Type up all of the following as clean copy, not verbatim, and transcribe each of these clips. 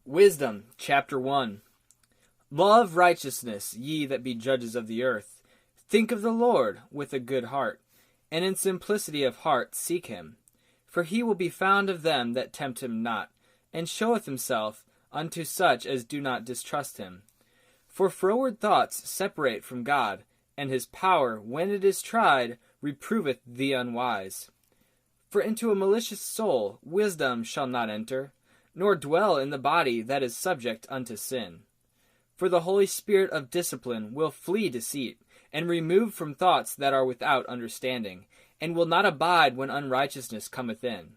Wisdom, chapter 1. Love righteousness, ye that be judges of the earth. Think of the Lord with a good heart, and in simplicity of heart seek him. For he will be found of them that tempt him not, and showeth himself unto such as do not distrust him. For froward thoughts separate from God, and his power, when it is tried, reproveth the unwise. For into a malicious soul wisdom shall not enter, nor dwell in the body that is subject unto sin. For the Holy Spirit of discipline will flee deceit, and remove from thoughts that are without understanding, and will not abide when unrighteousness cometh in.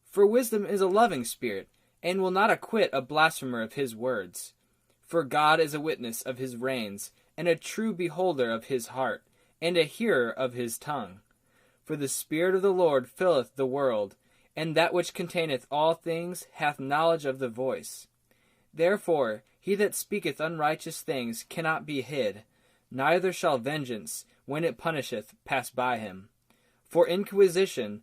For wisdom is a loving spirit, and will not acquit a blasphemer of his words. For God is a witness of his reins, and a true beholder of his heart, and a hearer of his tongue. For the Spirit of the Lord filleth the world, and that which containeth all things hath knowledge of the voice. Therefore he that speaketh unrighteous things cannot be hid, neither shall vengeance, when it punisheth, pass by him. For inquisition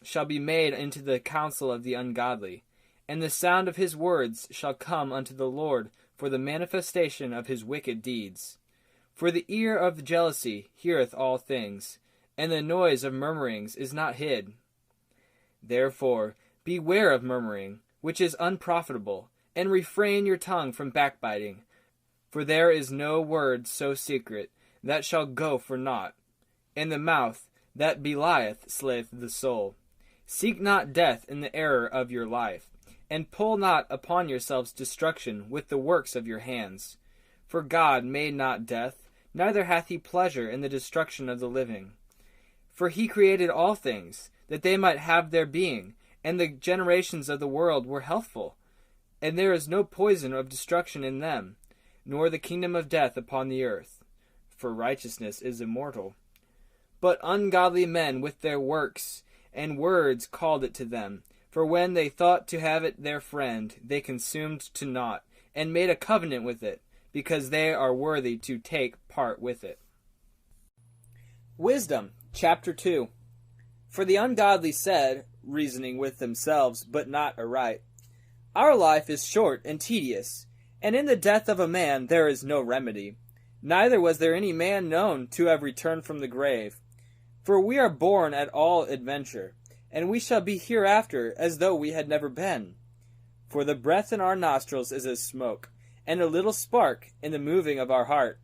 shall be made into the counsel of the ungodly, and the sound of his words shall come unto the Lord for the manifestation of his wicked deeds. For the ear of jealousy heareth all things, and the noise of murmurings is not hid. Therefore beware of murmuring, which is unprofitable, and refrain your tongue from backbiting. For there is no word so secret that shall go for naught, and the mouth that belieth slayeth the soul. Seek not death in the error of your life, and pull not upon yourselves destruction with the works of your hands. For God made not death, neither hath he pleasure in the destruction of the living. For he created all things, that they might have their being, and the generations of the world were healthful. And there is no poison of destruction in them, nor the kingdom of death upon the earth. For righteousness is immortal. But ungodly men with their works and words called it to them. For when they thought to have it their friend, they consumed to naught, and made a covenant with it, because they are worthy to take part with it. Wisdom, chapter 2. For the ungodly said, reasoning with themselves, but not aright, Our life is short and tedious, and in the death of a man there is no remedy. Neither was there any man known to have returned from the grave. For we are born at all adventure, and we shall be hereafter as though we had never been. For the breath in our nostrils is as smoke, and a little spark in the moving of our heart,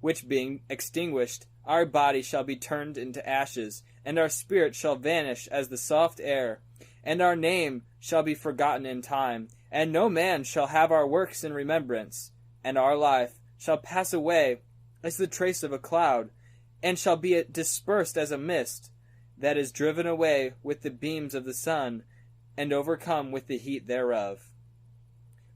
which being extinguished, our body shall be turned into ashes, and our spirit shall vanish as the soft air, and our name shall be forgotten in time, and no man shall have our works in remembrance, and our life shall pass away as the trace of a cloud, and shall be dispersed as a mist, that is driven away with the beams of the sun, and overcome with the heat thereof.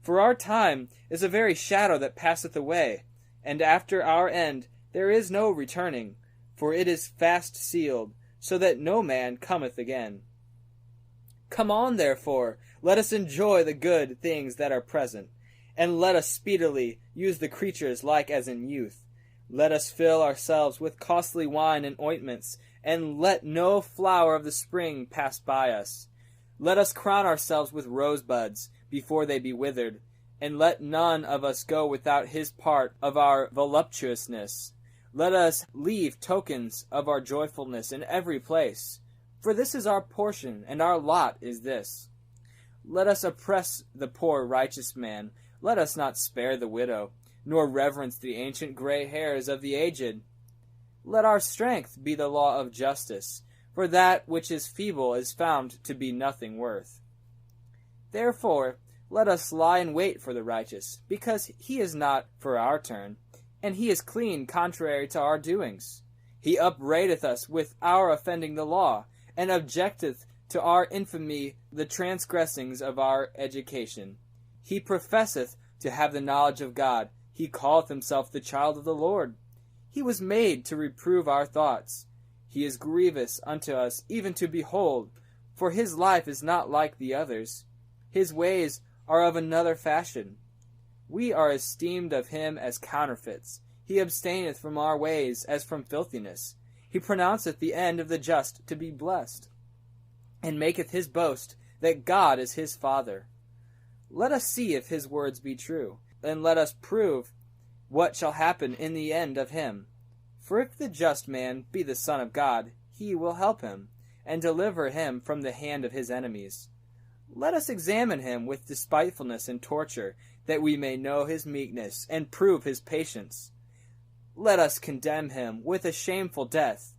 For our time is a very shadow that passeth away, and after our end there is no returning, for it is fast sealed, so that no man cometh again. Come on, therefore, let us enjoy the good things that are present, and let us speedily use the creatures like as in youth. Let us fill ourselves with costly wine and ointments, and let no flower of the spring pass by us. Let us crown ourselves with rosebuds before they be withered, and let none of us go without his part of our voluptuousness. Let us leave tokens of our joyfulness in every place, for this is our portion, and our lot is this. Let us oppress the poor righteous man, let us not spare the widow, nor reverence the ancient gray hairs of the aged. Let our strength be the law of justice, for that which is feeble is found to be nothing worth. Therefore, let us lie in wait for the righteous, because he is not for our turn, and he is clean contrary to our doings. He upbraideth us with our offending the law, and objecteth to our infamy the transgressings of our education. He professeth to have the knowledge of God, he calleth himself the child of the Lord. He was made to reprove our thoughts. He is grievous unto us even to behold, for his life is not like the others. His ways are of another fashion. We are esteemed of him as counterfeits. He abstaineth from our ways as from filthiness. He pronounceth the end of the just to be blessed, and maketh his boast that God is his Father. Let us see if his words be true, and let us prove what shall happen in the end of him. For if the just man be the Son of God, he will help him, and deliver him from the hand of his enemies. Let us examine him with despitefulness and torture, that we may know his meekness, and prove his patience. Let us condemn him with a shameful death,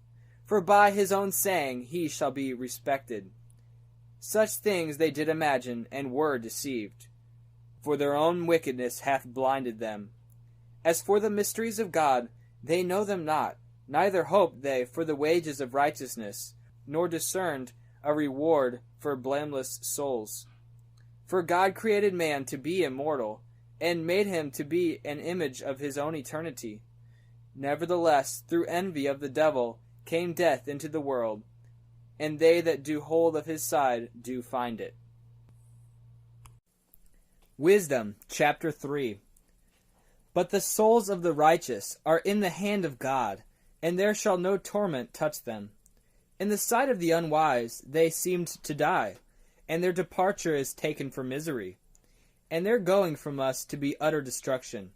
for by his own saying he shall be respected. Such things they did imagine, and were deceived. For their own wickedness hath blinded them. As for the mysteries of God, they know them not, neither hoped they for the wages of righteousness, nor discerned a reward for blameless souls. For God created man to be immortal, and made him to be an image of his own eternity. Nevertheless, through envy of the devil came death into the world, and they that do hold of his side do find it. Wisdom, chapter 3. But the souls of the righteous are in the hand of God, and there shall no torment touch them. In the sight of the unwise they seemed to die, and their departure is taken for misery, and their going from us to be utter destruction.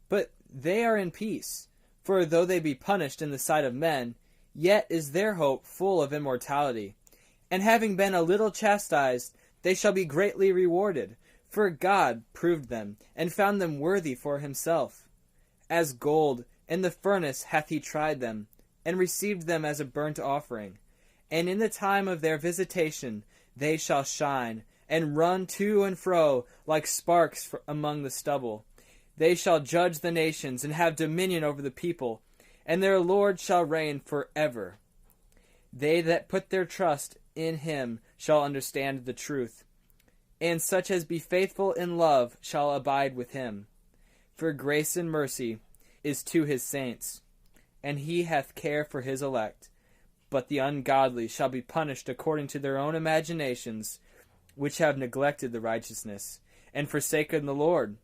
But they are in peace, for though they be punished in the sight of men, yet is their hope full of immortality. And having been a little chastised, they shall be greatly rewarded, for God proved them, and found them worthy for himself. As gold in the furnace hath he tried them, and received them as a burnt offering. And in the time of their visitation they shall shine, and run to and fro like sparks among the stubble. They shall judge the nations, and have dominion over the people, and their Lord shall reign for ever. They that put their trust in him shall understand the truth, and such as be faithful in love shall abide with him. For grace and mercy is to his saints, and he hath care for his elect. But the ungodly shall be punished according to their own imaginations, which have neglected the righteousness, and forsaken the Lord.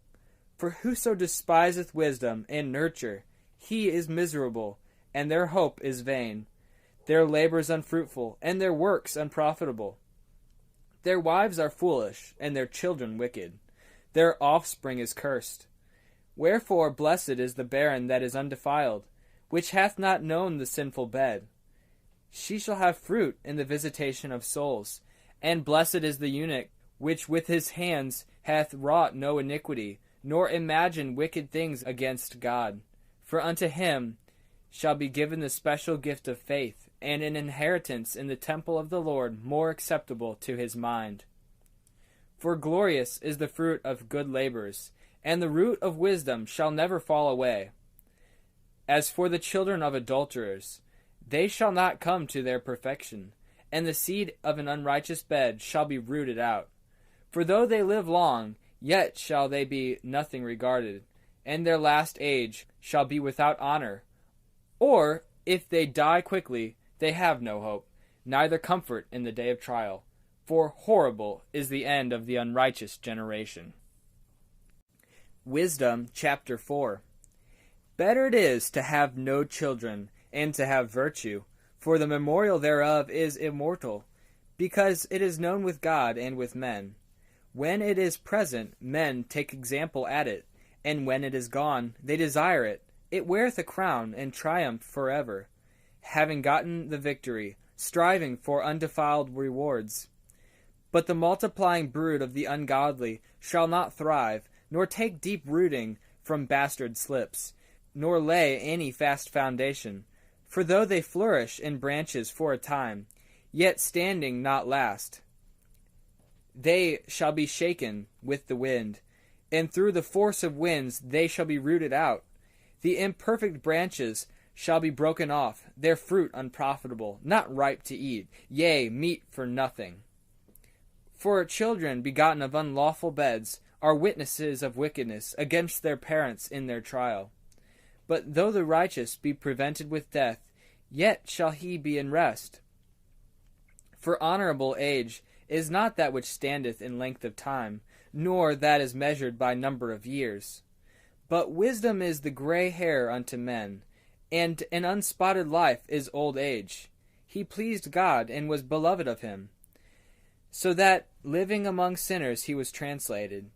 For whoso despiseth wisdom and nurture, he is miserable, and their hope is vain. Their labors unfruitful, and their works unprofitable. Their wives are foolish, and their children wicked. Their offspring is cursed. Wherefore blessed is the barren that is undefiled, which hath not known the sinful bed. She shall have fruit in the visitation of souls. And blessed is the eunuch, which with his hands hath wrought no iniquity, nor imagined wicked things against God. For unto him shall be given the special gift of faith, and an inheritance in the temple of the Lord more acceptable to his mind. For glorious is the fruit of good labors, and the root of wisdom shall never fall away. As for the children of adulterers, they shall not come to their perfection, and the seed of an unrighteous bed shall be rooted out. For though they live long, yet shall they be nothing regarded, and their last age shall be without honor. Or, if they die quickly, they have no hope, neither comfort in the day of trial. For horrible is the end of the unrighteous generation. Wisdom, chapter 4. Better it is to have no children, and to have virtue, for the memorial thereof is immortal, because it is known with God and with men. When it is present, men take example at it, and when it is gone, they desire it. It weareth a crown, and triumph forever, having gotten the victory, striving for undefiled rewards. But the multiplying brood of the ungodly shall not thrive, nor take deep rooting from bastard slips, nor lay any fast foundation. For though they flourish in branches for a time, yet standing not last. They shall be shaken with the wind, and through the force of winds they shall be rooted out. The imperfect branches shall be broken off, their fruit unprofitable, not ripe to eat, yea, meat for nothing. For children begotten of unlawful beds are witnesses of wickedness against their parents in their trial. But though the righteous be prevented with death, yet shall he be in rest. For honorable age is not that which standeth in length of time, nor that is measured by number of years. But wisdom is the gray hair unto men, and an unspotted life is old age. He pleased God, and was beloved of him. So that Living among sinners he was translated.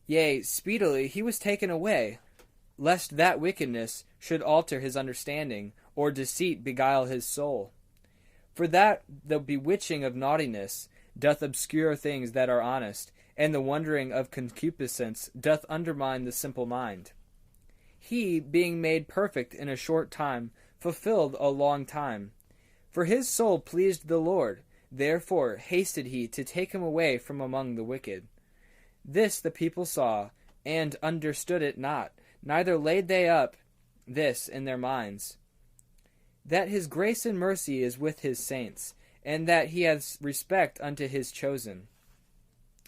Yea, speedily he was taken away, lest that wickedness should alter his understanding, or deceit beguile his soul. For that the bewitching of naughtiness doth obscure things that are honest, and the wondering of concupiscence doth undermine the simple mind. He, being made perfect in a short time, fulfilled a long time. For his soul pleased the Lord, therefore hasted he to take him away from among the wicked. This the people saw, and understood it not, neither laid they up this in their minds, that his grace and mercy is with his saints, and that he has respect unto his chosen.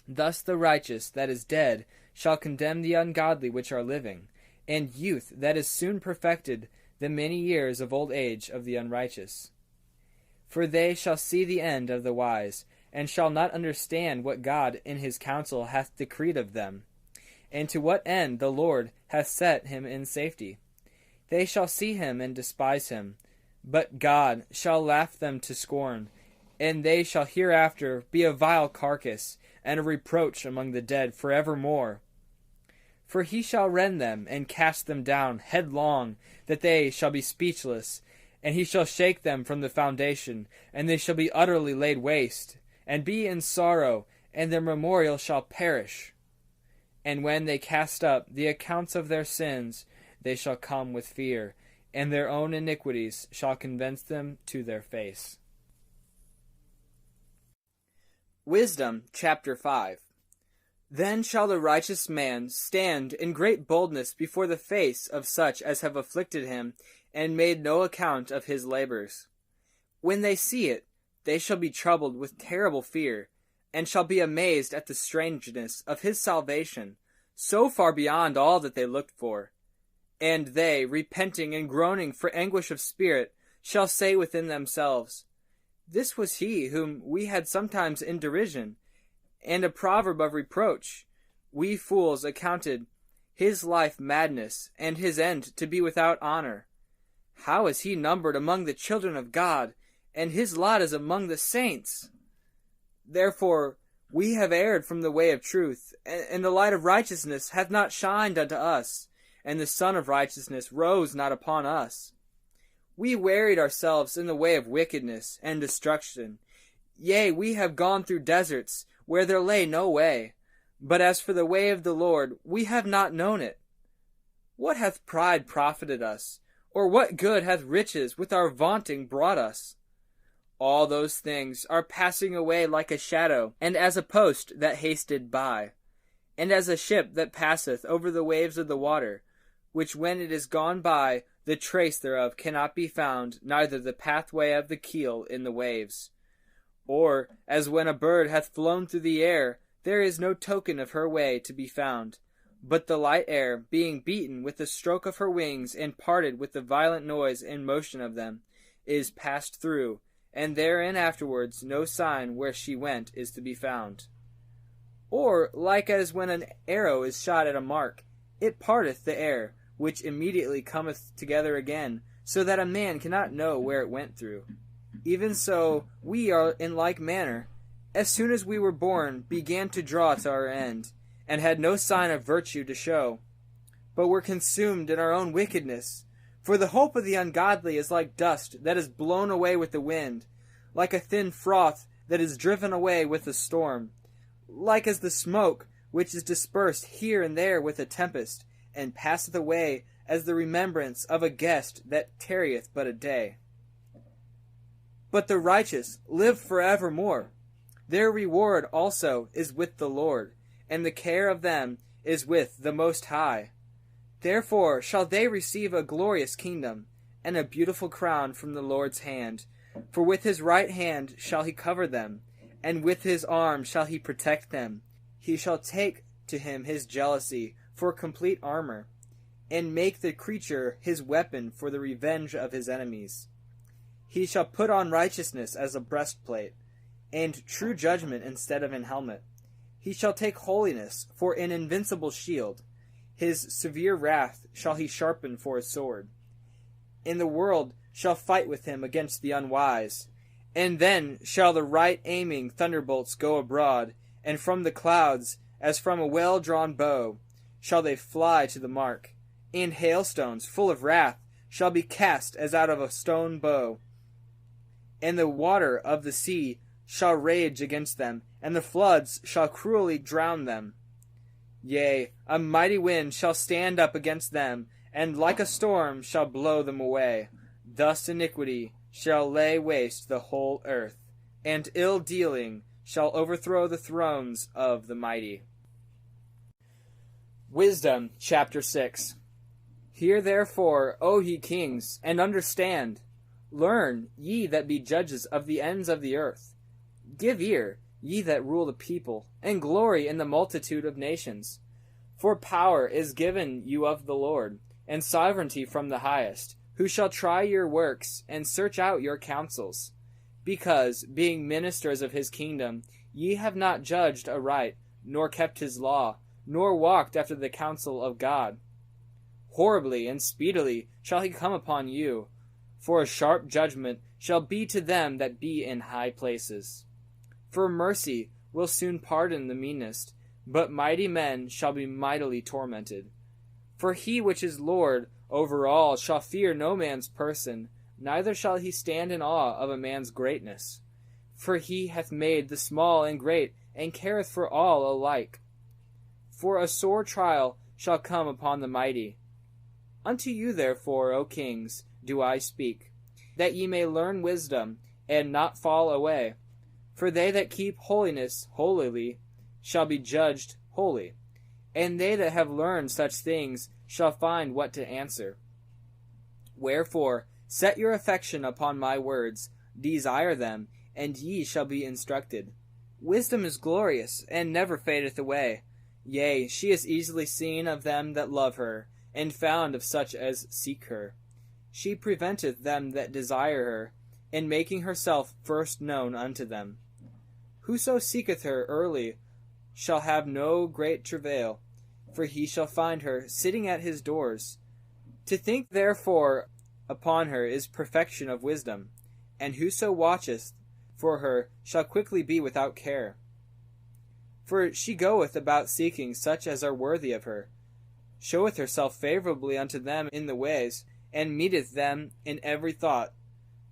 Thus the righteous that is dead shall condemn the ungodly which are living, and youth that is soon perfected the many years of old age of the unrighteous. For they shall see the end of the wise, and shall not understand what God in his counsel hath decreed of them, and to what end the Lord hath set him in safety. They shall see him and despise him, but God shall laugh them to scorn, and they shall hereafter be a vile carcass, and a reproach among the dead for evermore. For he shall rend them, and cast them down headlong, that they shall be speechless, and he shall shake them from the foundation, and they shall be utterly laid waste, and be in sorrow, and their memorial shall perish. And when they cast up the accounts of their sins, they shall come with fear, and their own iniquities shall convince them to their face. Wisdom, chapter 5. Then shall the righteous man stand in great boldness before the face of such as have afflicted him, and made no account of his labors. When they see it, they shall be troubled with terrible fear, and shall be amazed at the strangeness of his salvation, so far beyond all that they looked for. And they, repenting and groaning for anguish of spirit, shall say within themselves, This was he whom we had sometimes in derision, and a proverb of reproach. We fools accounted his life madness, and his end to be without honor. How is he numbered among the children of God, and his lot is among the saints? Therefore we have erred from the way of truth, and the light of righteousness hath not shined unto us, and the sun of righteousness rose not upon us. We wearied ourselves in the way of wickedness and destruction. Yea, we have gone through deserts, where there lay no way. But as for the way of the Lord, we have not known it. What hath pride profited us? Or what good hath riches with our vaunting brought us? All those things are passing away like a shadow, and as a post that hasted by, and as a ship that passeth over the waves of the water, which when it is gone by, the trace thereof cannot be found, neither the pathway of the keel in the waves. Or, as when a bird hath flown through the air, there is no token of her way to be found, but the light air, being beaten with the stroke of her wings, and parted with the violent noise and motion of them, is passed through, and therein afterwards no sign where she went is to be found. Or, like as when an arrow is shot at a mark, it parteth the air, which immediately cometh together again, so that a man cannot know where it went through. Even so we are in like manner, as soon as we were born, began to draw to our end, and had no sign of virtue to show, but were consumed in our own wickedness. For the hope of the ungodly is like dust that is blown away with the wind, like a thin froth that is driven away with a storm, like as the smoke which is dispersed here and there with a tempest, and passeth away as the remembrance of a guest that tarrieth but a day. But the righteous live for evermore. Their reward also is with the Lord, and the care of them is with the Most High. Therefore shall they receive a glorious kingdom, and a beautiful crown from the Lord's hand. For with his right hand shall he cover them, and with his arm shall he protect them. He shall take to him his jealousy for complete armor, and make the creature his weapon for the revenge of his enemies. He shall put on righteousness as a breastplate, and true judgment instead of an helmet. He shall take holiness for an invincible shield. His severe wrath shall he sharpen for a sword. And the world shall fight with him against the unwise, And then shall the right-aiming thunderbolts go abroad, and from the clouds, as from a well-drawn bow, shall they fly to the mark. And hailstones, full of wrath, shall be cast as out of a stone bow. And the water of the sea shall rage against them, and the floods shall cruelly drown them. Yea, a mighty wind shall stand up against them, and like a storm shall blow them away. Thus iniquity shall lay waste the whole earth, and ill-dealing shall overthrow the thrones of the mighty. Wisdom, chapter 6. Hear therefore, O ye kings, and understand. Learn, ye that be judges of the ends of the earth. Give ear, ye that rule the people, and glory in the multitude of nations. For power is given you of the Lord, and sovereignty from the highest, who shall try your works, and search out your counsels. Because, being ministers of his kingdom, ye have not judged aright, nor kept his law, nor walked after the counsel of God. Horribly and speedily shall he come upon you, for a sharp judgment shall be to them that be in high places. For mercy will soon pardon the meanest, but mighty men shall be mightily tormented. For he which is Lord over all shall fear no man's person, neither shall he stand in awe of a man's greatness. For he hath made the small and great, and careth for all alike. For a sore trial shall come upon the mighty. Unto you therefore, O kings, do I speak, that ye may learn wisdom, and not fall away. For they that keep holiness holily shall be judged holy, and they that have learned such things shall find what to answer. Wherefore, set your affection upon my words, desire them, and ye shall be instructed. Wisdom is glorious, and never fadeth away. Yea, she is easily seen of them that love her, and found of such as seek her. She preventeth them that desire her, in making herself first known unto them. Whoso seeketh her early shall have no great travail, for he shall find her sitting at his doors. To think therefore upon her is perfection of wisdom, and whoso watcheth for her shall quickly be without care. For she goeth about seeking such as are worthy of her, showeth herself favorably unto them in the ways, and meeteth them in every thought.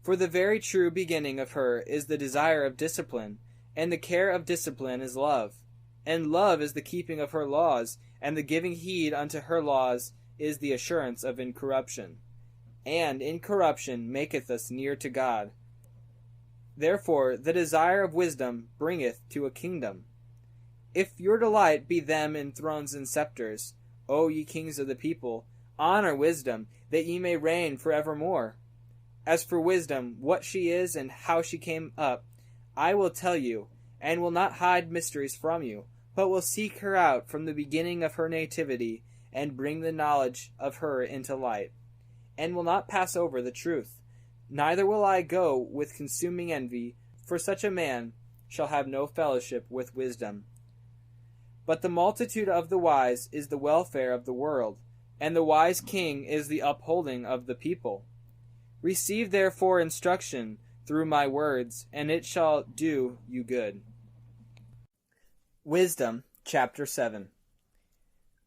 For the very true beginning of her is the desire of discipline, and the care of discipline is love. And love is the keeping of her laws, and the giving heed unto her laws is the assurance of incorruption. And incorruption maketh us near to God. Therefore the desire of wisdom bringeth to a kingdom. If your delight be them in thrones and scepters, O ye kings of the people, honor wisdom, that ye may reign for evermore. As for wisdom, what she is and how she came up, I will tell you, and will not hide mysteries from you, but will seek her out from the beginning of her nativity, and bring the knowledge of her into light, and will not pass over the truth. Neither will I go with consuming envy, for such a man shall have no fellowship with wisdom. But the multitude of the wise is the welfare of the world, and the wise king is the upholding of the people. Receive therefore instruction through my words, and it shall do you good. Wisdom, chapter 7.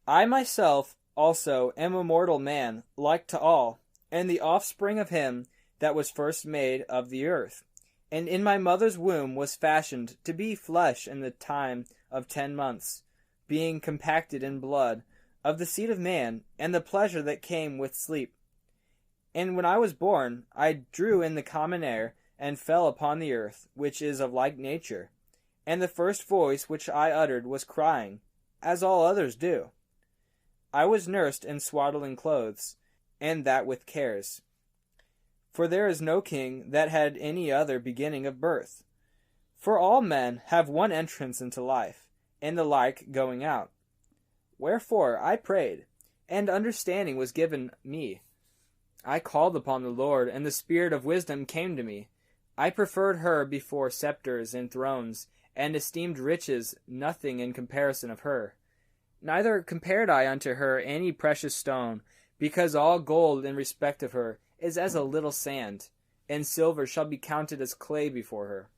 I myself also am a mortal man, like to all, and the offspring of him that was first made of the earth, and in my mother's womb was fashioned to be flesh in the time of 10 months, being compacted in blood, of the seed of man, and the pleasure that came with sleep. And when I was born, I drew in the common air, and fell upon the earth, which is of like nature. And the first voice which I uttered was crying, as all others do. I was nursed in swaddling clothes, and that with cares. For there is no king that had any other beginning of birth. For all men have one entrance into life, and the like going out. Wherefore I prayed, and understanding was given me. I called upon the Lord, and the spirit of wisdom came to me. I preferred her before scepters and thrones, and esteemed riches nothing in comparison of her. Neither compared I unto her any precious stone, because all gold in respect of her is as a little sand, and silver shall be counted as clay before her.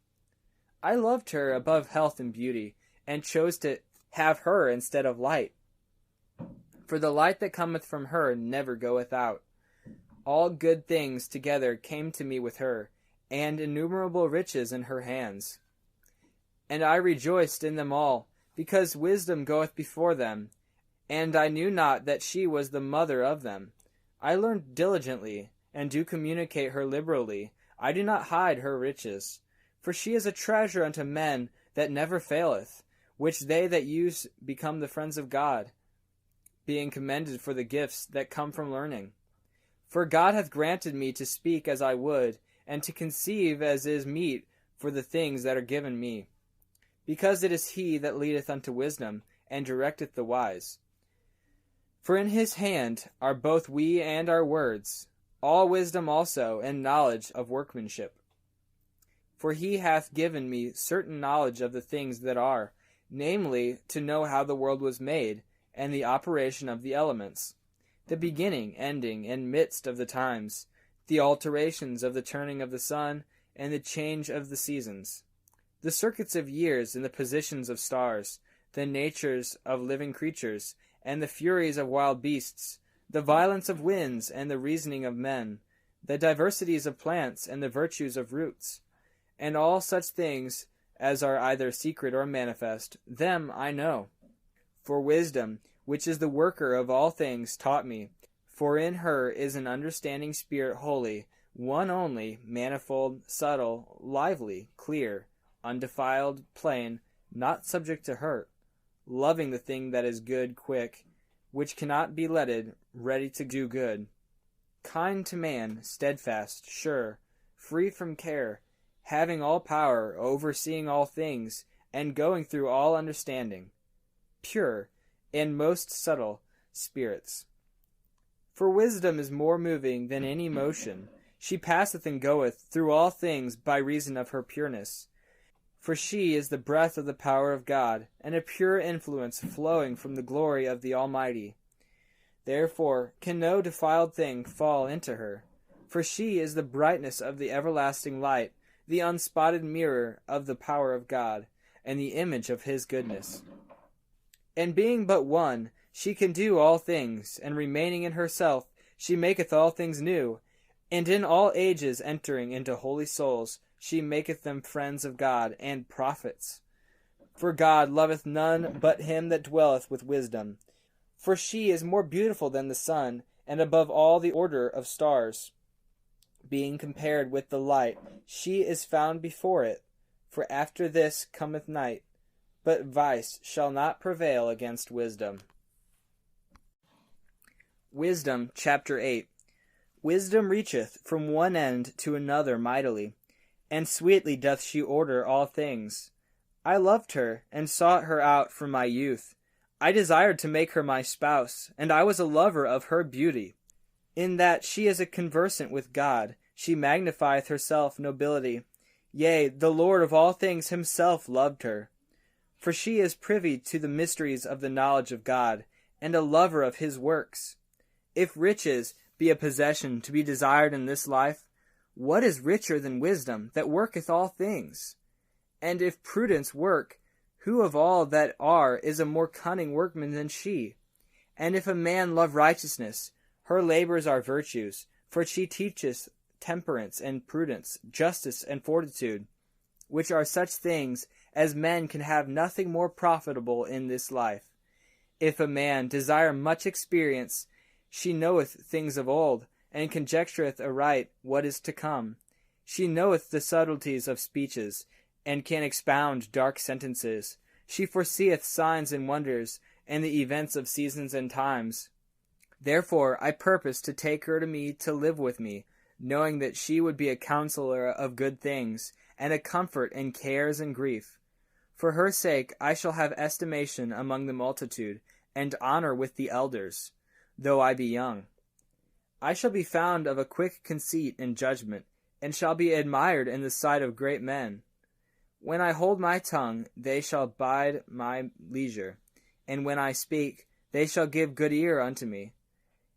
I loved her above health and beauty, and chose to have her instead of light. For the light that cometh from her never goeth out. All good things together came to me with her, and innumerable riches in her hands. And I rejoiced in them all, because wisdom goeth before them, and I knew not that she was the mother of them. I learned diligently, and do communicate her liberally. I do not hide her riches. For she is a treasure unto men that never faileth, which they that use become the friends of God, being commended for the gifts that come from learning. For God hath granted me to speak as I would, and to conceive as is meet for the things that are given me. Because it is he that leadeth unto wisdom, and directeth the wise. For in his hand are both we and our words, all wisdom also, and knowledge of workmanship. For he hath given me certain knowledge of the things that are, namely, to know how the world was made, and the operation of the elements, the beginning, ending, and midst of the times, the alterations of the turning of the sun, and the change of the seasons, the circuits of years, and the positions of stars, the natures of living creatures, and the furies of wild beasts, the violence of winds, and the reasoning of men, the diversities of plants, and the virtues of roots, and all such things as are either secret or manifest, them I know. For wisdom, which is the worker of all things, taught me. For in her is an understanding spirit holy, one only, manifold, subtle, lively, clear, undefiled, plain, not subject to hurt, loving the thing that is good, quick, which cannot be letted, ready to do good, kind to man, steadfast, sure, free from care, having all power, overseeing all things, and going through all understanding, pure, and most subtle spirits. For wisdom is more moving than any motion. She passeth and goeth through all things by reason of her pureness. For she is the breath of the power of God, and a pure influence flowing from the glory of the Almighty. Therefore can no defiled thing fall into her. For she is the brightness of the everlasting light, the unspotted mirror of the power of God, and the image of his goodness. And being but one, she can do all things, and remaining in herself, she maketh all things new, and in all ages entering into holy souls, she maketh them friends of God, and prophets. For God loveth none but him that dwelleth with wisdom. For she is more beautiful than the sun, and above all the order of stars. Being compared with the light, she is found before it. For after this cometh night, but vice shall not prevail against wisdom. Wisdom, chapter 8. Wisdom reacheth from one end to another mightily, and sweetly doth she order all things. I loved her, and sought her out from my youth. I desired to make her my spouse, and I was a lover of her beauty. In that she is a conversant with God, she magnifieth herself nobility. Yea, the Lord of all things himself loved her. For she is privy to the mysteries of the knowledge of God, and a lover of his works. If riches be a possession to be desired in this life, what is richer than wisdom, that worketh all things? And if prudence work, who of all that are is a more cunning workman than she? And if a man love righteousness, her labors are virtues, for she teacheth temperance and prudence, justice and fortitude, which are such things as men can have nothing more profitable in this life. If a man desire much experience, she knoweth things of old, and conjectureth aright what is to come. She knoweth the subtleties of speeches, and can expound dark sentences. She foreseeth signs and wonders, and the events of seasons and times. Therefore I purpose to take her to me to live with me, knowing that she would be a counselor of good things, and a comfort in cares and grief. For her sake I shall have estimation among the multitude, and honor with the elders, though I be young. I shall be found of a quick conceit and judgment, and shall be admired in the sight of great men. When I hold my tongue, they shall bide my leisure, and when I speak, they shall give good ear unto me.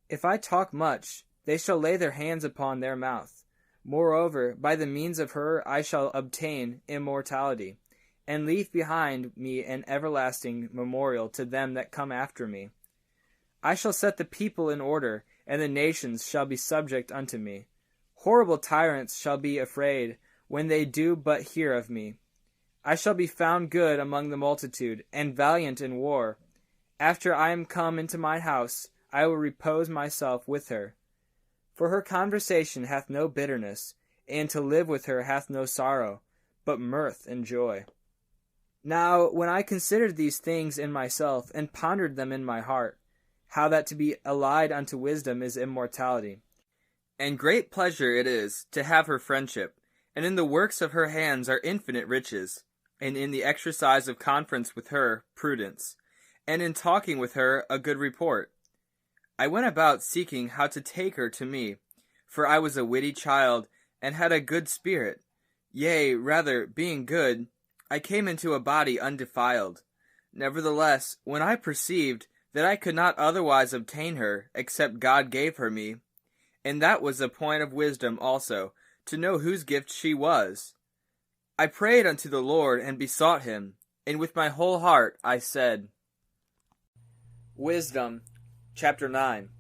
If I talk much, they shall lay their hands upon their mouth. Moreover, by the means of her I shall obtain immortality, and leave behind me an everlasting memorial to them that come after me. I shall set the people in order, and the nations shall be subject unto me. Horrible tyrants shall be afraid when they do but hear of me. I shall be found good among the multitude, and valiant in war. After I am come into my house, I will repose myself with her. For her conversation hath no bitterness, and to live with her hath no sorrow, but mirth and joy. Now, when I considered these things in myself, and pondered them in my heart, how that to be allied unto wisdom is immortality, and great pleasure it is to have her friendship, and in the works of her hands are infinite riches, and in the exercise of conference with her, prudence, and in talking with her, a good report. I went about seeking how to take her to me, for I was a witty child, and had a good spirit. Yea, rather, being good, I came into a body undefiled. Nevertheless, when I perceived that I could not otherwise obtain her, except God gave her me, and that was a point of wisdom also, to know whose gift she was, I prayed unto the Lord, and besought him, and with my whole heart I said. Wisdom, chapter 9.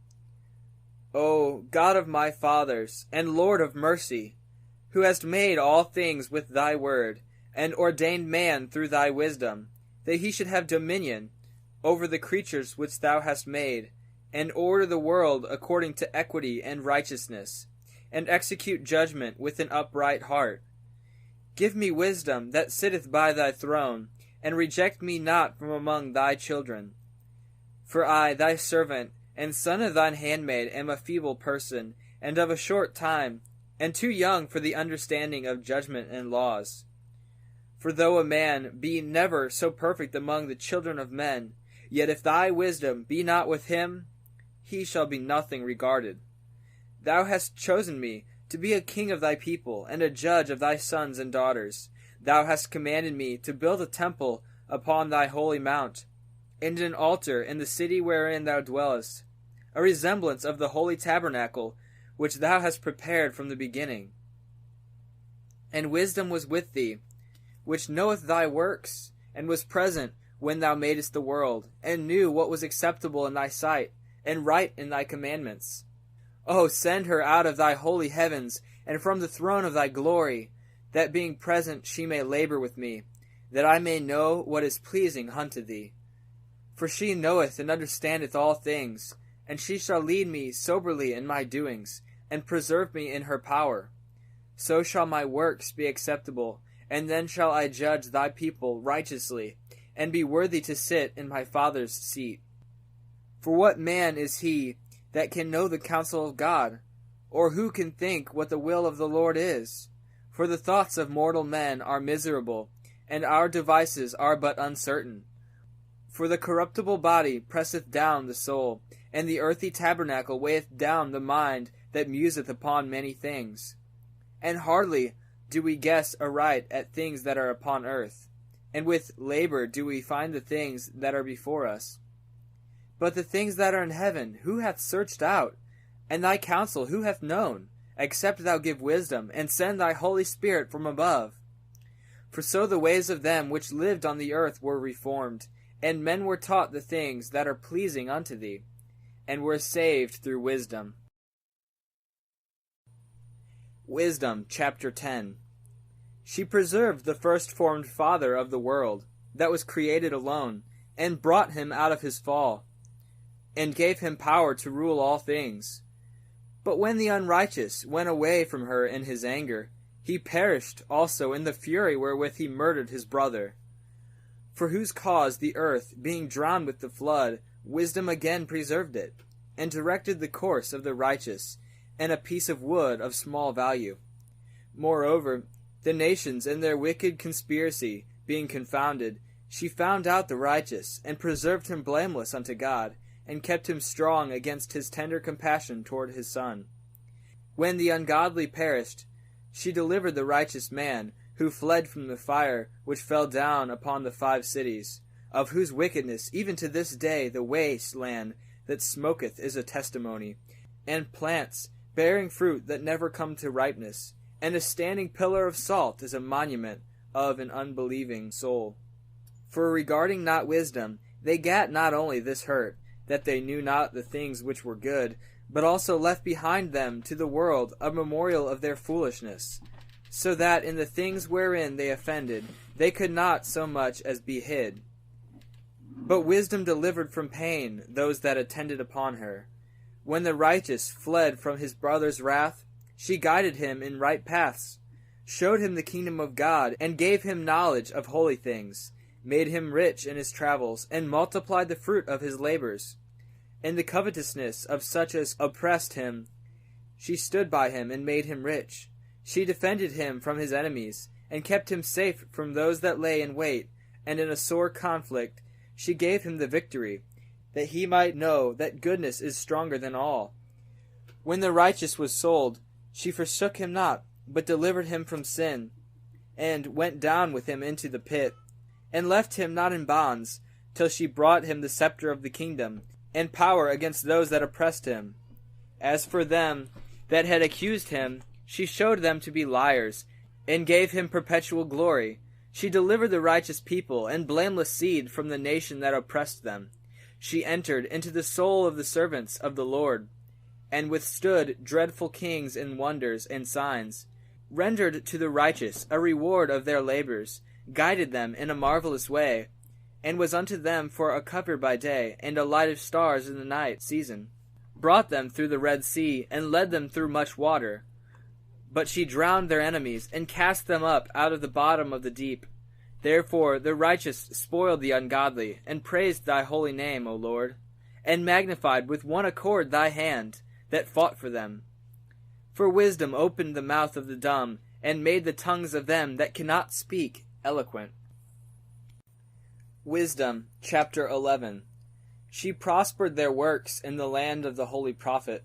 O God of my fathers, and Lord of mercy, who hast made all things with thy word, and ordained man through thy wisdom, that he should have dominion over the creatures which thou hast made, and order the world according to equity and righteousness, and execute judgment with an upright heart. Give me wisdom that sitteth by thy throne, and reject me not from among thy children. For I, thy servant, and son of thine handmaid, am a feeble person, and of a short time, and too young for the understanding of judgment and laws. For though a man be never so perfect among the children of men, yet if thy wisdom be not with him, he shall be nothing regarded. Thou hast chosen me to be a king of thy people, and a judge of thy sons and daughters. Thou hast commanded me to build a temple upon thy holy mount, and an altar in the city wherein thou dwellest, a resemblance of the holy tabernacle which thou hast prepared from the beginning. And wisdom was with thee, which knoweth thy works, and was present when thou madest the world, and knew what was acceptable in thy sight, and right in thy commandments. O send her out of thy holy heavens, and from the throne of thy glory, that being present she may labor with me, that I may know what is pleasing unto thee. For she knoweth and understandeth all things, and she shall lead me soberly in my doings, and preserve me in her power. So shall my works be acceptable, and then shall I judge thy people righteously, and be worthy to sit in my Father's seat. For what man is he that can know the counsel of God, or who can think what the will of the Lord is? For the thoughts of mortal men are miserable, and our devices are but uncertain. For the corruptible body presseth down the soul, and the earthy tabernacle weigheth down the mind that museth upon many things. And hardly do we guess aright at things that are upon earth, and with labor do we find the things that are before us. But the things that are in heaven, who hath searched out? And thy counsel who hath known? Except thou give wisdom, and send thy Holy Spirit from above. For so the ways of them which lived on the earth were reformed, and men were taught the things that are pleasing unto thee, and were saved through wisdom. Wisdom, chapter 10. She preserved the first-formed father of the world, that was created alone, and brought him out of his fall, and gave him power to rule all things. But when the unrighteous went away from her in his anger, he perished also in the fury wherewith he murdered his brother. For whose cause the earth, being drowned with the flood, wisdom again preserved it, and directed the course of the righteous, and a piece of wood of small value. Moreover, the nations in their wicked conspiracy being confounded, she found out the righteous, and preserved him blameless unto God, and kept him strong against his tender compassion toward his son. When the ungodly perished, she delivered the righteous man, who fled from the fire which fell down upon the 5 cities, of whose wickedness even to this day the waste land that smoketh is a testimony, and plants bearing fruit that never come to ripeness, and a standing pillar of salt is a monument of an unbelieving soul. For regarding not wisdom, they gat not only this hurt, that they knew not the things which were good, but also left behind them to the world a memorial of their foolishness, so that in the things wherein they offended, they could not so much as be hid. But wisdom delivered from pain those that attended upon her. When the righteous fled from his brother's wrath, she guided him in right paths, showed him the kingdom of God, and gave him knowledge of holy things, made him rich in his travels, and multiplied the fruit of his labors. In the covetousness of such as oppressed him, she stood by him and made him rich. She defended him from his enemies, and kept him safe from those that lay in wait, and in a sore conflict she gave him the victory, that he might know that goodness is stronger than all. When the righteous was sold, she forsook him not, but delivered him from sin, and went down with him into the pit, and left him not in bonds, till she brought him the scepter of the kingdom, and power against those that oppressed him. As for them that had accused him, she showed them to be liars, and gave him perpetual glory. She delivered the righteous people and blameless seed from the nation that oppressed them. She entered into the soul of the servants of the Lord, and withstood dreadful kings in wonders and signs, rendered to the righteous a reward of their labors, guided them in a marvelous way, and was unto them for a cover by day, and a light of stars in the night season, brought them through the Red Sea, and led them through much water. But she drowned their enemies, and cast them up out of the bottom of the deep. Therefore the righteous spoiled the ungodly, and praised thy holy name, O Lord, and magnified with one accord thy hand, that fought for them. For wisdom opened the mouth of the dumb, and made the tongues of them that cannot speak eloquent. Wisdom, chapter 11. She prospered their works in the land of the holy prophet.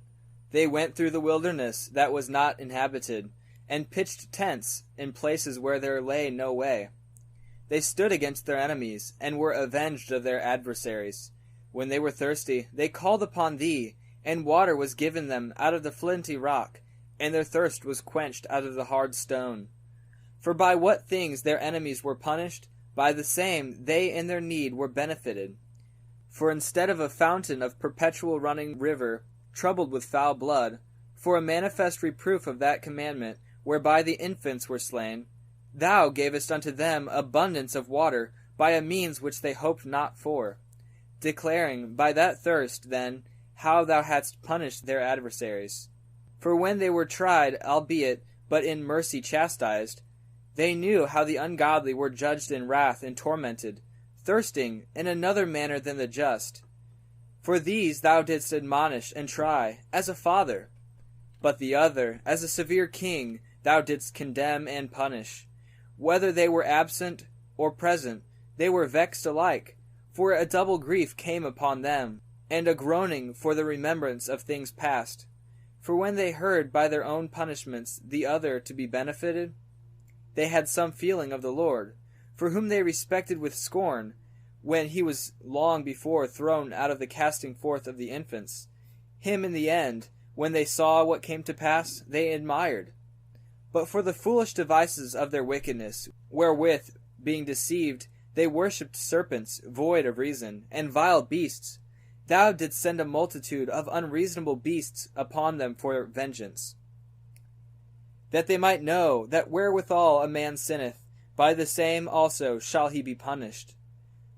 They went through the wilderness that was not inhabited, and pitched tents in places where there lay no way. They stood against their enemies, and were avenged of their adversaries. When they were thirsty, they called upon thee, and water was given them out of the flinty rock, and their thirst was quenched out of the hard stone. For by what things their enemies were punished, by the same they in their need were benefited. For instead of a fountain of perpetual running river, troubled with foul blood, for a manifest reproof of that commandment, whereby the infants were slain, thou gavest unto them abundance of water, by a means which they hoped not for, declaring by that thirst, then, how thou hadst punished their adversaries. For when they were tried, albeit but in mercy chastised, they knew how the ungodly were judged in wrath and tormented, thirsting in another manner than the just. For these thou didst admonish and try, as a father. But the other, as a severe king, thou didst condemn and punish. Whether they were absent or present, they were vexed alike, for a double grief came upon them, and a groaning for the remembrance of things past. For when they heard by their own punishments the other to be benefited, they had some feeling of the Lord, for whom they respected with scorn, when he was long before thrown out of the casting forth of the infants. Him in the end, when they saw what came to pass, they admired. But for the foolish devices of their wickedness, wherewith, being deceived, they worshipped serpents void of reason, and vile beasts, thou didst send a multitude of unreasonable beasts upon them for vengeance, that they might know that wherewithal a man sinneth, by the same also shall he be punished.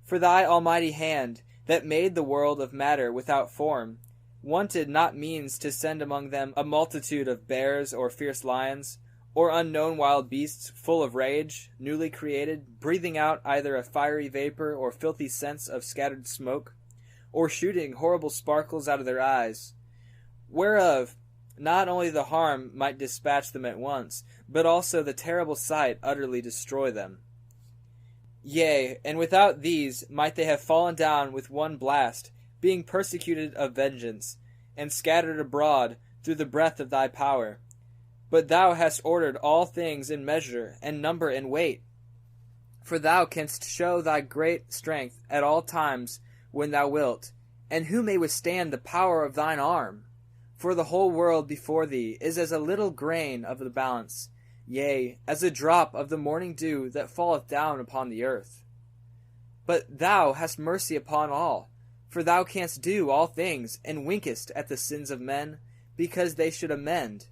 For thy almighty hand, that made the world of matter without form, wanted not means to send among them a multitude of bears or fierce lions, or unknown wild beasts full of rage, newly created, breathing out either a fiery vapor or filthy scents of scattered smoke, or shooting horrible sparkles out of their eyes, whereof not only the harm might dispatch them at once, but also the terrible sight utterly destroy them. Yea, and without these might they have fallen down with one blast, being persecuted of vengeance, and scattered abroad through the breath of thy power. But thou hast ordered all things in measure, and number, and weight. For thou canst show thy great strength at all times when thou wilt, and who may withstand the power of thine arm? For the whole world before thee is as a little grain of the balance, yea, as a drop of the morning dew that falleth down upon the earth. But thou hast mercy upon all, for thou canst do all things, and winkest at the sins of men, because they should amend.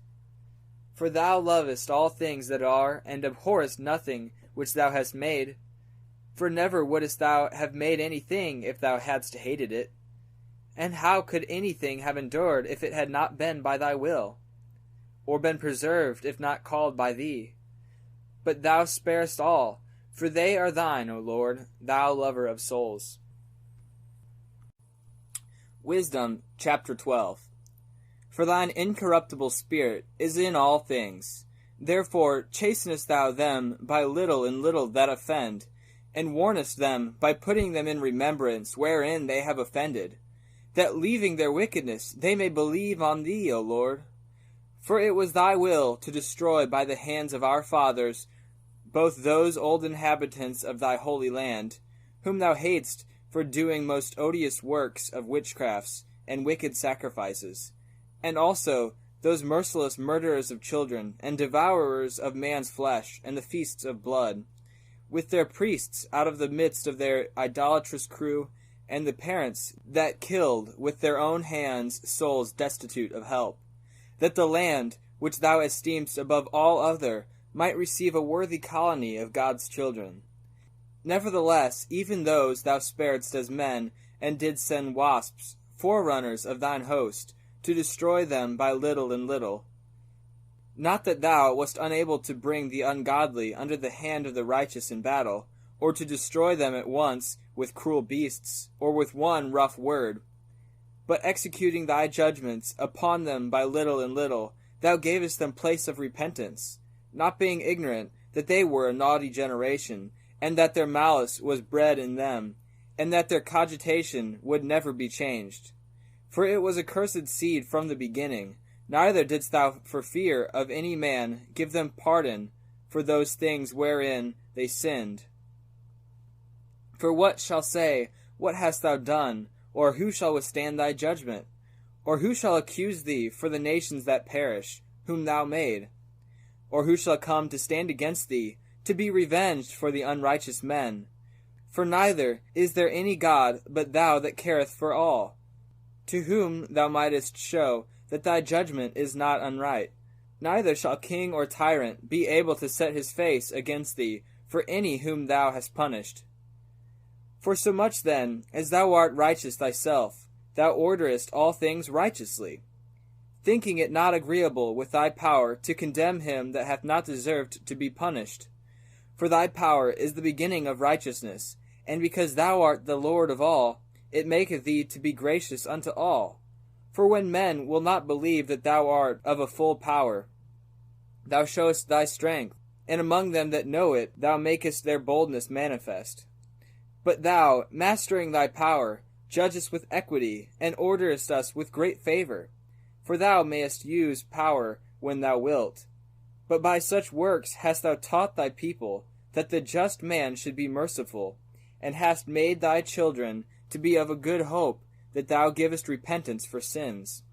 For thou lovest all things that are, and abhorrest nothing which thou hast made. For never wouldest thou have made anything if thou hadst hated it. And how could anything have endured if it had not been by thy will? Or been preserved if not called by thee? But thou sparest all, for they are thine, O Lord, thou lover of souls. Wisdom, chapter 12. For thine incorruptible spirit is in all things. Therefore chastenest thou them by little and little that offend, and warnest them by putting them in remembrance wherein they have offended, that leaving their wickedness they may believe on thee, O Lord. For it was thy will to destroy by the hands of our fathers both those old inhabitants of thy holy land, whom thou hatedst for doing most odious works of witchcrafts and wicked sacrifices, and also those merciless murderers of children, and devourers of man's flesh, and the feasts of blood, with their priests out of the midst of their idolatrous crew, and the parents that killed with their own hands souls destitute of help, that the land, which thou esteemest above all other, might receive a worthy colony of God's children. Nevertheless, even those thou sparedst as men, and didst send wasps, forerunners of thine host, to destroy them by little and little. Not that thou wast unable to bring the ungodly under the hand of the righteous in battle, or to destroy them at once with cruel beasts, or with one rough word, but executing thy judgments upon them by little and little, thou gavest them place of repentance, not being ignorant that they were a naughty generation, and that their malice was bred in them, and that their cogitation would never be changed. For it was a cursed seed from the beginning, neither didst thou for fear of any man give them pardon for those things wherein they sinned. For what shall say, What hast thou done? Or who shall withstand thy judgment? Or who shall accuse thee for the nations that perish, whom thou made? Or who shall come to stand against thee, to be revenged for the unrighteous men? For neither is there any God but thou that careth for all, to whom thou mightest show that thy judgment is not unright. Neither shall king or tyrant be able to set his face against thee for any whom thou hast punished. For so much then as thou art righteous thyself, thou orderest all things righteously, thinking it not agreeable with thy power to condemn him that hath not deserved to be punished. For thy power is the beginning of righteousness, and because thou art the Lord of all, it maketh thee to be gracious unto all. For when men will not believe that thou art of a full power, thou showest thy strength, and among them that know it thou makest their boldness manifest. But thou, mastering thy power, judgest with equity, and orderest us with great favor. For thou mayest use power when thou wilt. But by such works hast thou taught thy people that the just man should be merciful, and hast made thy children to be of a good hope, that thou givest repentance for sins.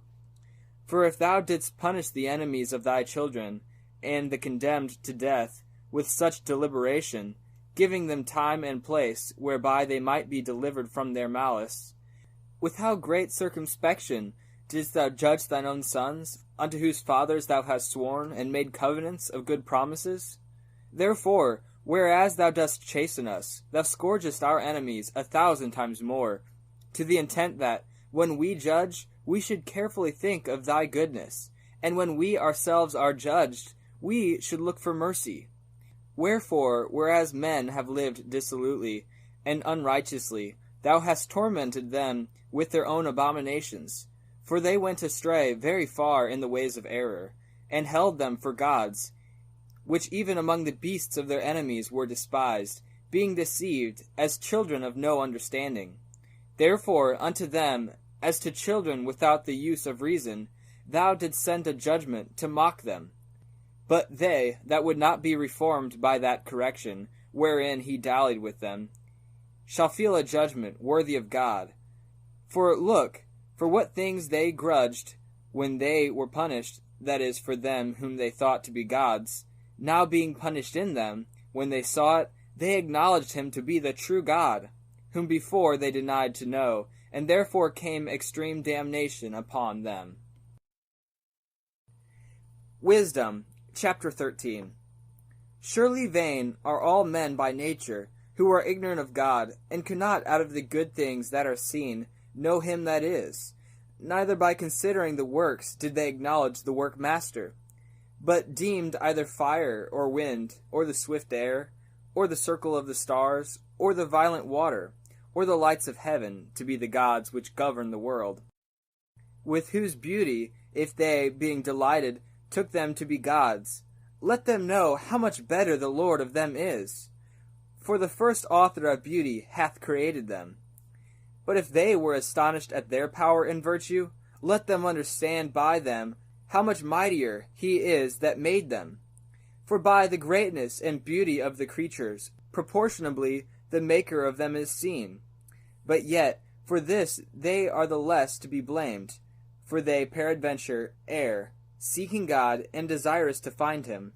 For if thou didst punish the enemies of thy children, and the condemned to death, with such deliberation, giving them time and place whereby they might be delivered from their malice, with how great circumspection didst thou judge thine own sons, unto whose fathers thou hast sworn and made covenants of good promises? Therefore, whereas thou dost chasten us, thou scourgest our enemies 1,000 times more, to the intent that, when we judge, we should carefully think of thy goodness, and when we ourselves are judged, we should look for mercy. Wherefore, whereas men have lived dissolutely and unrighteously, thou hast tormented them with their own abominations. For they went astray very far in the ways of error, and held them for gods, which even among the beasts of their enemies were despised, being deceived, as children of no understanding. Therefore unto them, as to children without the use of reason, thou didst send a judgment to mock them. But they that would not be reformed by that correction, wherein he dallied with them, shall feel a judgment worthy of God. For look, for what things they grudged when they were punished, that is, for them whom they thought to be gods, Now being punished in them, when they saw it, they acknowledged him to be the true God, whom before they denied to know, and therefore came extreme damnation upon them. Wisdom, chapter 13. Surely vain are all men by nature, who are ignorant of God, and cannot out of the good things that are seen know him that is. Neither by considering the works did they acknowledge the workmaster, but deemed either fire or wind, or the swift air, or the circle of the stars, or the violent water, or the lights of heaven, to be the gods which govern the world. With whose beauty, if they, being delighted, took them to be gods, let them know how much better the Lord of them is. For the first author of beauty hath created them. But if they were astonished at their power and virtue, let them understand by them how much mightier he is that made them. For by the greatness and beauty of the creatures, proportionably the maker of them is seen. But yet, for this they are the less to be blamed, for they peradventure err, seeking God and desirous to find him.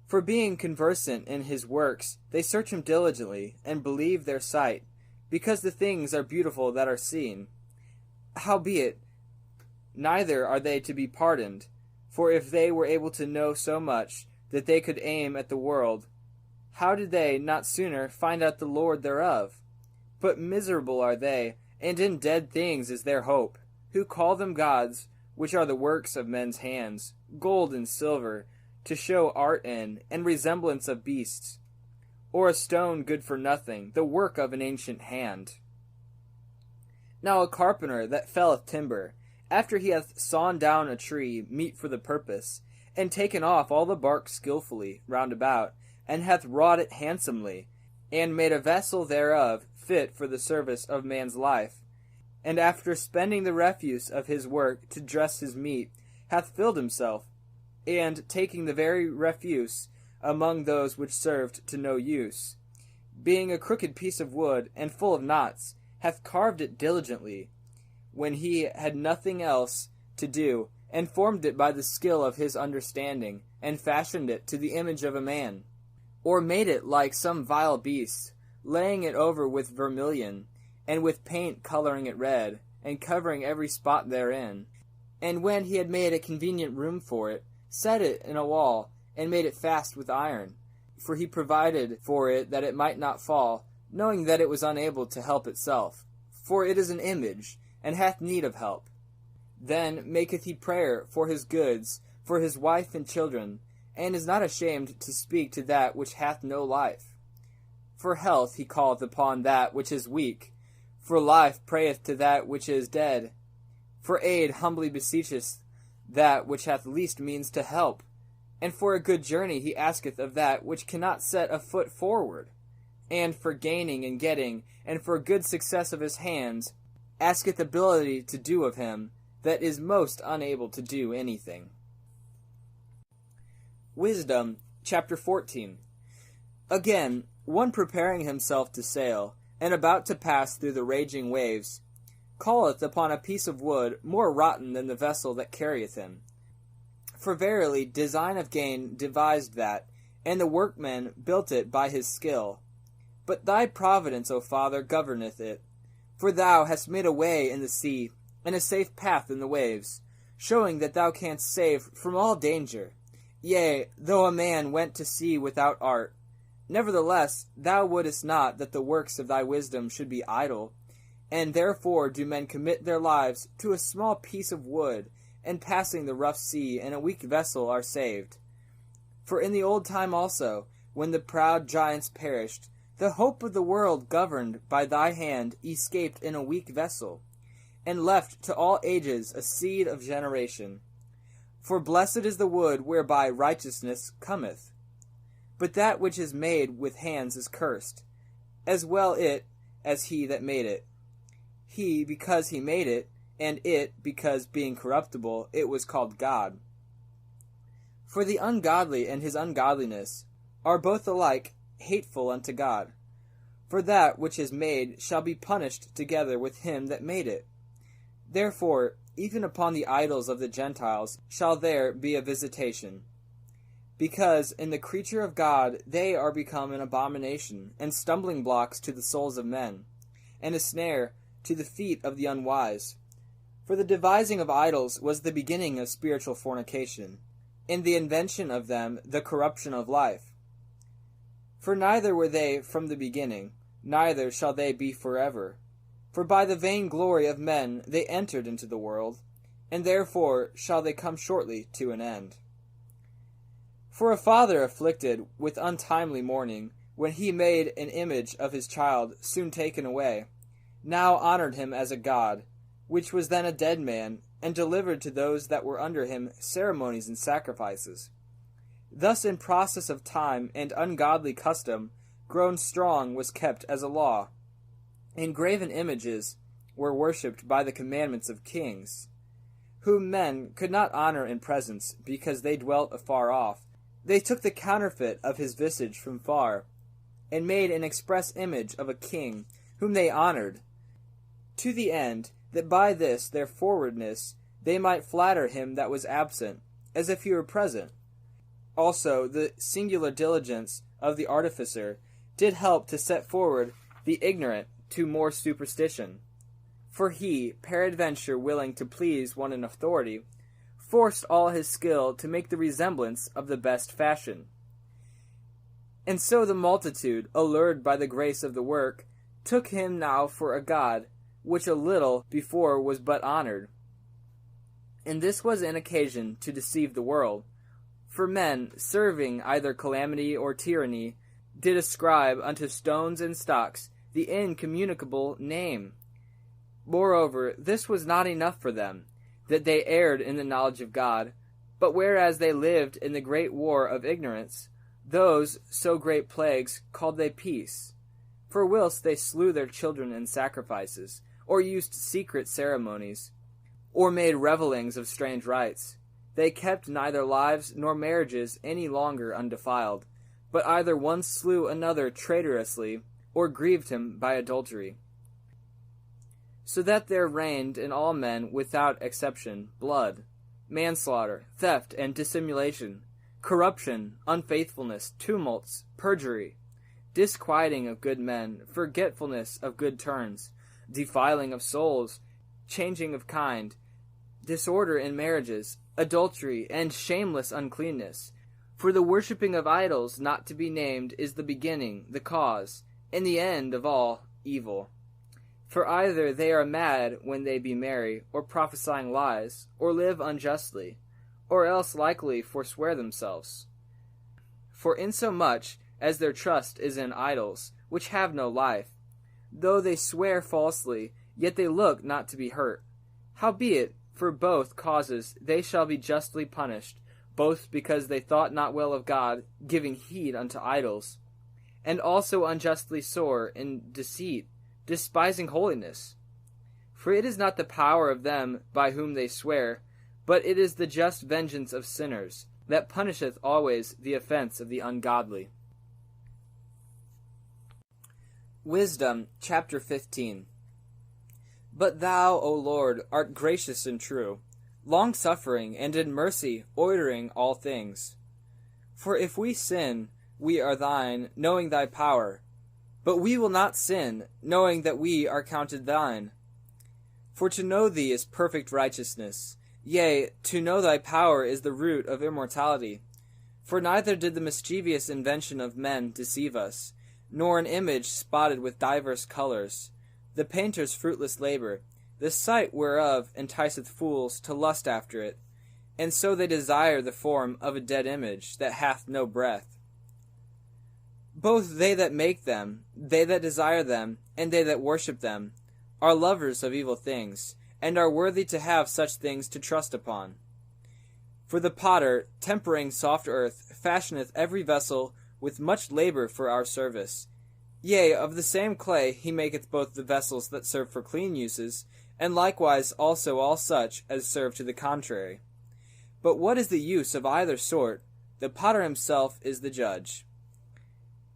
For being conversant in his works, they search him diligently, and believe their sight, because the things are beautiful that are seen. Howbeit, neither are they to be pardoned, for if they were able to know so much that they could aim at the world, how did they not sooner find out the Lord thereof? But miserable are they, and in dead things is their hope, who call them gods, which are the works of men's hands, gold and silver, to show art in, and resemblance of beasts, or a stone good for nothing, the work of an ancient hand. Now a carpenter that felleth timber, after he hath sawn down a tree meet for the purpose, and taken off all the bark skilfully round about, and hath wrought it handsomely, and made a vessel thereof fit for the service of man's life, and after spending the refuse of his work to dress his meat, hath filled himself, and taking the very refuse among those which served to no use, being a crooked piece of wood and full of knots, hath carved it diligently, when he had nothing else to do, and formed it by the skill of his understanding, and fashioned it to the image of a man, or made it like some vile beast, laying it over with vermilion, and with paint coloring it red, and covering every spot therein. And when he had made a convenient room for it, set it in a wall, and made it fast with iron, for he provided for it that it might not fall, knowing that it was unable to help itself, for it is an image, and hath need of help. Then maketh he prayer for his goods, for his wife and children, and is not ashamed to speak to that which hath no life. For health he calleth upon that which is weak, for life prayeth to that which is dead. For aid humbly beseecheth that which hath least means to help, and for a good journey he asketh of that which cannot set a foot forward, and for gaining and getting, and for good success of his hands, asketh ability to do of him that is most unable to do anything. Wisdom, chapter 14. Again, one preparing himself to sail, and about to pass through the raging waves, calleth upon a piece of wood more rotten than the vessel that carrieth him. For verily design of gain devised that, and the workman built it by his skill. But thy providence, O Father, governeth it. For thou hast made a way in the sea, and a safe path in the waves, showing that thou canst save from all danger. Yea, though a man went to sea without art, nevertheless thou wouldest not that the works of thy wisdom should be idle, and therefore do men commit their lives to a small piece of wood, and passing the rough sea in a weak vessel are saved. For in the old time also, when the proud giants perished, the hope of the world governed by thy hand escaped in a weak vessel, and left to all ages a seed of generation. For blessed is the wood whereby righteousness cometh. But that which is made with hands is cursed, as well it as he that made it. He, because he made it, and it, because being corruptible, it was called God. For the ungodly and his ungodliness are both alike hateful unto God. For that which is made shall be punished together with him that made it. Therefore, even upon the idols of the Gentiles shall there be a visitation. because in the creature of God they are become an abomination, and stumbling blocks to the souls of men, and a snare to the feet of the unwise. For the devising of idols was the beginning of spiritual fornication, and the invention of them the corruption of life. For neither were they from the beginning, neither shall they be forever. For by the vain glory of men they entered into the world, and therefore shall they come shortly to an end. For a father afflicted with untimely mourning, when he made an image of his child soon taken away, now honored him as a god, which was then a dead man, and delivered to those that were under him ceremonies and sacrifices. Thus in process of time and ungodly custom, grown strong was kept as a law. And graven images were worshipped by the commandments of kings, whom men could not honor in presence, because they dwelt afar off. They took the counterfeit of his visage from far, and made an express image of a king, whom they honored, to the end that by this their forwardness they might flatter him that was absent, as if he were present. Also the singular diligence of the artificer did help to set forward the ignorant to more superstition. For he, peradventure willing to please one in authority, forced all his skill to make the resemblance of the best fashion. And so the multitude, allured by the grace of the work, took him now for a god, which a little before was but honored. And this was an occasion to deceive the world. For men, serving either calamity or tyranny, did ascribe unto stones and stocks the incommunicable name. Moreover, this was not enough for them, that they erred in the knowledge of God, but whereas they lived in the great war of ignorance, those so great plagues called they peace. For whilst they slew their children in sacrifices, or used secret ceremonies, or made revellings of strange rites, they kept neither lives nor marriages any longer undefiled, but either one slew another traitorously, or grieved him by adultery. So that there reigned in all men without exception blood, manslaughter, theft, and dissimulation, corruption, unfaithfulness, tumults, perjury, disquieting of good men, forgetfulness of good turns, defiling of souls, changing of kind, disorder in marriages, adultery, and shameless uncleanness. For the worshipping of idols not to be named is the beginning, the cause, and the end of all evil. For either they are mad when they be merry, or prophesying lies, or live unjustly, or else likely forswear themselves. For insomuch as their trust is in idols, which have no life, though they swear falsely, yet they look not to be hurt. Howbeit, for both causes they shall be justly punished, both because they thought not well of God, giving heed unto idols, and also unjustly sore in deceit, despising holiness. For it is not the power of them by whom they swear, but it is the just vengeance of sinners, that punisheth always the offense of the ungodly. Wisdom, chapter 15. But thou, O Lord, art gracious and true, long-suffering, and in mercy ordering all things. For if we sin, we are thine, knowing thy power. But we will not sin, knowing that we are counted thine. For to know thee is perfect righteousness, yea, to know thy power is the root of immortality. For neither did the mischievous invention of men deceive us, nor an image spotted with divers colors, the painter's fruitless labor, the sight whereof enticeth fools to lust after it, and so they desire the form of a dead image that hath no breath. Both they that make them, they that desire them, and they that worship them, are lovers of evil things, and are worthy to have such things to trust upon. For the potter, tempering soft earth, fashioneth every vessel with much labor for our service. Yea, of the same clay he maketh both the vessels that serve for clean uses, and likewise also all such as serve to the contrary. But what is the use of either sort? The potter himself is the judge.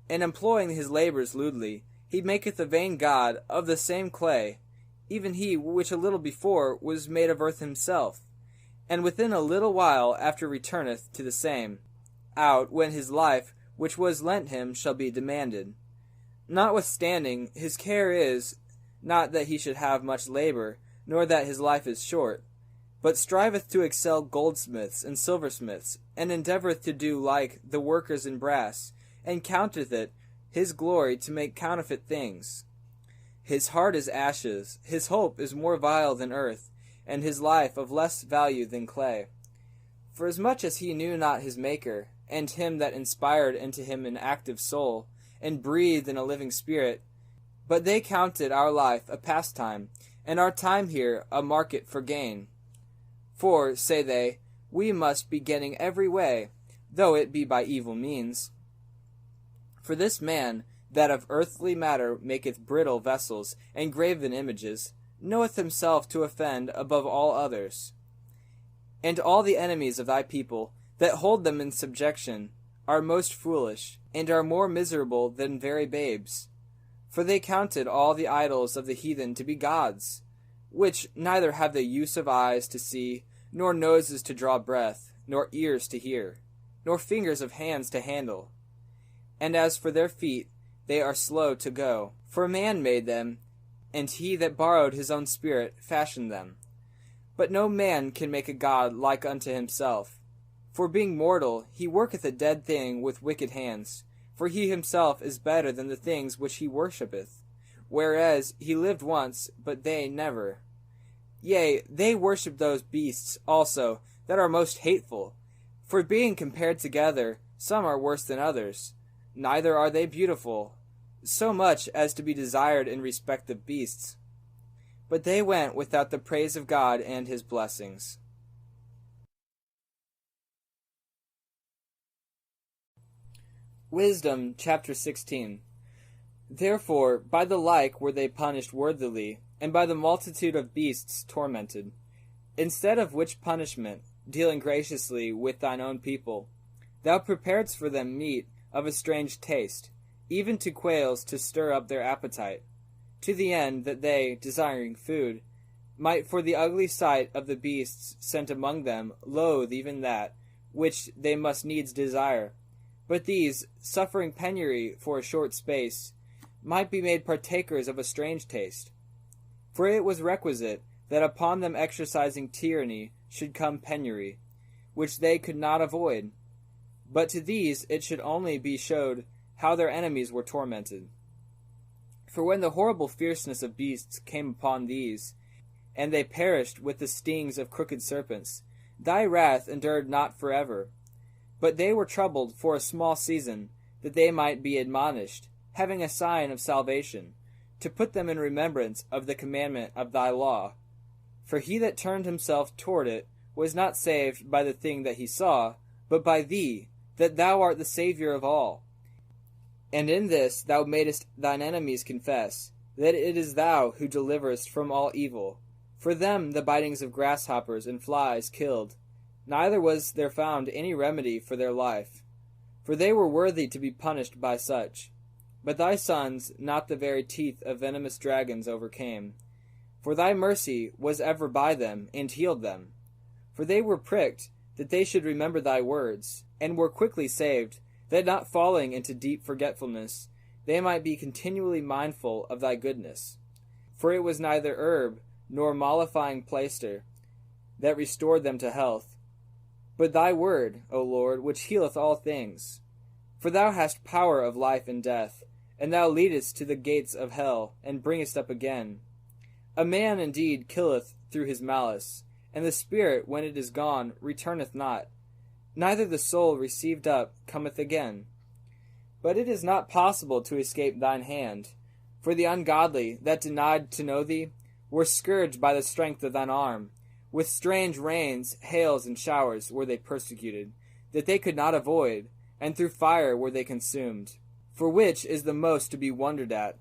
And employing his labours lewdly, he maketh a vain god of the same clay, even he which a little before was made of earth himself, and within a little while after returneth to the same. out when his life which was lent him shall be demanded. Notwithstanding, his care is, not that he should have much labor, nor that his life is short, but striveth to excel goldsmiths and silversmiths, and endeavoureth to do like the workers in brass, and counteth it his glory to make counterfeit things. His heart is ashes, his hope is more vile than earth, and his life of less value than clay. Forasmuch as he knew not his Maker, and him that inspired into him an active soul, and breathed in a living spirit, but they counted our life a pastime, and our time here a market for gain. For, say they, we must be getting every way, though it be by evil means. For this man, that of earthly matter maketh brittle vessels and graven images, knoweth himself to offend above all others. And all the enemies of thy people, that hold them in subjection, are most foolish, and are more miserable than very babes. For they counted all the idols of the heathen to be gods, which neither have the use of eyes to see, nor noses to draw breath, nor ears to hear, nor fingers of hands to handle. And as for their feet, they are slow to go. For man made them, and he that borrowed his own spirit fashioned them. But no man can make a god like unto himself. For being mortal, he worketh a dead thing with wicked hands. For he himself is better than the things which he worshippeth. Whereas he lived once, but they never. Yea, they worship those beasts also that are most hateful. For being compared together, some are worse than others. Neither are they beautiful, so much as to be desired in respect of beasts. But they went without the praise of God and his blessings. Wisdom, chapter 16. Therefore, by the like were they punished worthily, and by the multitude of beasts tormented. Instead of which punishment, dealing graciously with thine own people, thou preparedst for them meat of a strange taste, even to quails to stir up their appetite, to the end that they, desiring food, might for the ugly sight of the beasts sent among them loathe even that which they must needs desire. But these, suffering penury for a short space, might be made partakers of a strange taste. For it was requisite that upon them exercising tyranny should come penury, which they could not avoid. But to these it should only be showed how their enemies were tormented. For when the horrible fierceness of beasts came upon these, and they perished with the stings of crooked serpents, thy wrath endured not forever. But they were troubled for a small season, that they might be admonished, having a sign of salvation, to put them in remembrance of the commandment of thy law. For he that turned himself toward it was not saved by the thing that he saw, but by thee, that thou art the Saviour of all. And in this thou madest thine enemies confess, that it is thou who deliverest from all evil. For them the bitings of grasshoppers and flies killed, neither was there found any remedy for their life. For they were worthy to be punished by such. But thy sons not the very teeth of venomous dragons overcame. For thy mercy was ever by them, and healed them. For they were pricked, that they should remember thy words, and were quickly saved, that not falling into deep forgetfulness, they might be continually mindful of thy goodness. For it was neither herb, nor mollifying plaister, that restored them to health, but thy word, O Lord, which healeth all things. For thou hast power of life and death, and thou leadest to the gates of hell, and bringest up again. A man indeed killeth through his malice, and the spirit, when it is gone, returneth not. Neither the soul received up cometh again. But it is not possible to escape thine hand. For the ungodly, that denied to know thee, were scourged by the strength of thine arm. With strange rains, hails, and showers were they persecuted, that they could not avoid, and through fire were they consumed. For which is the most to be wondered at?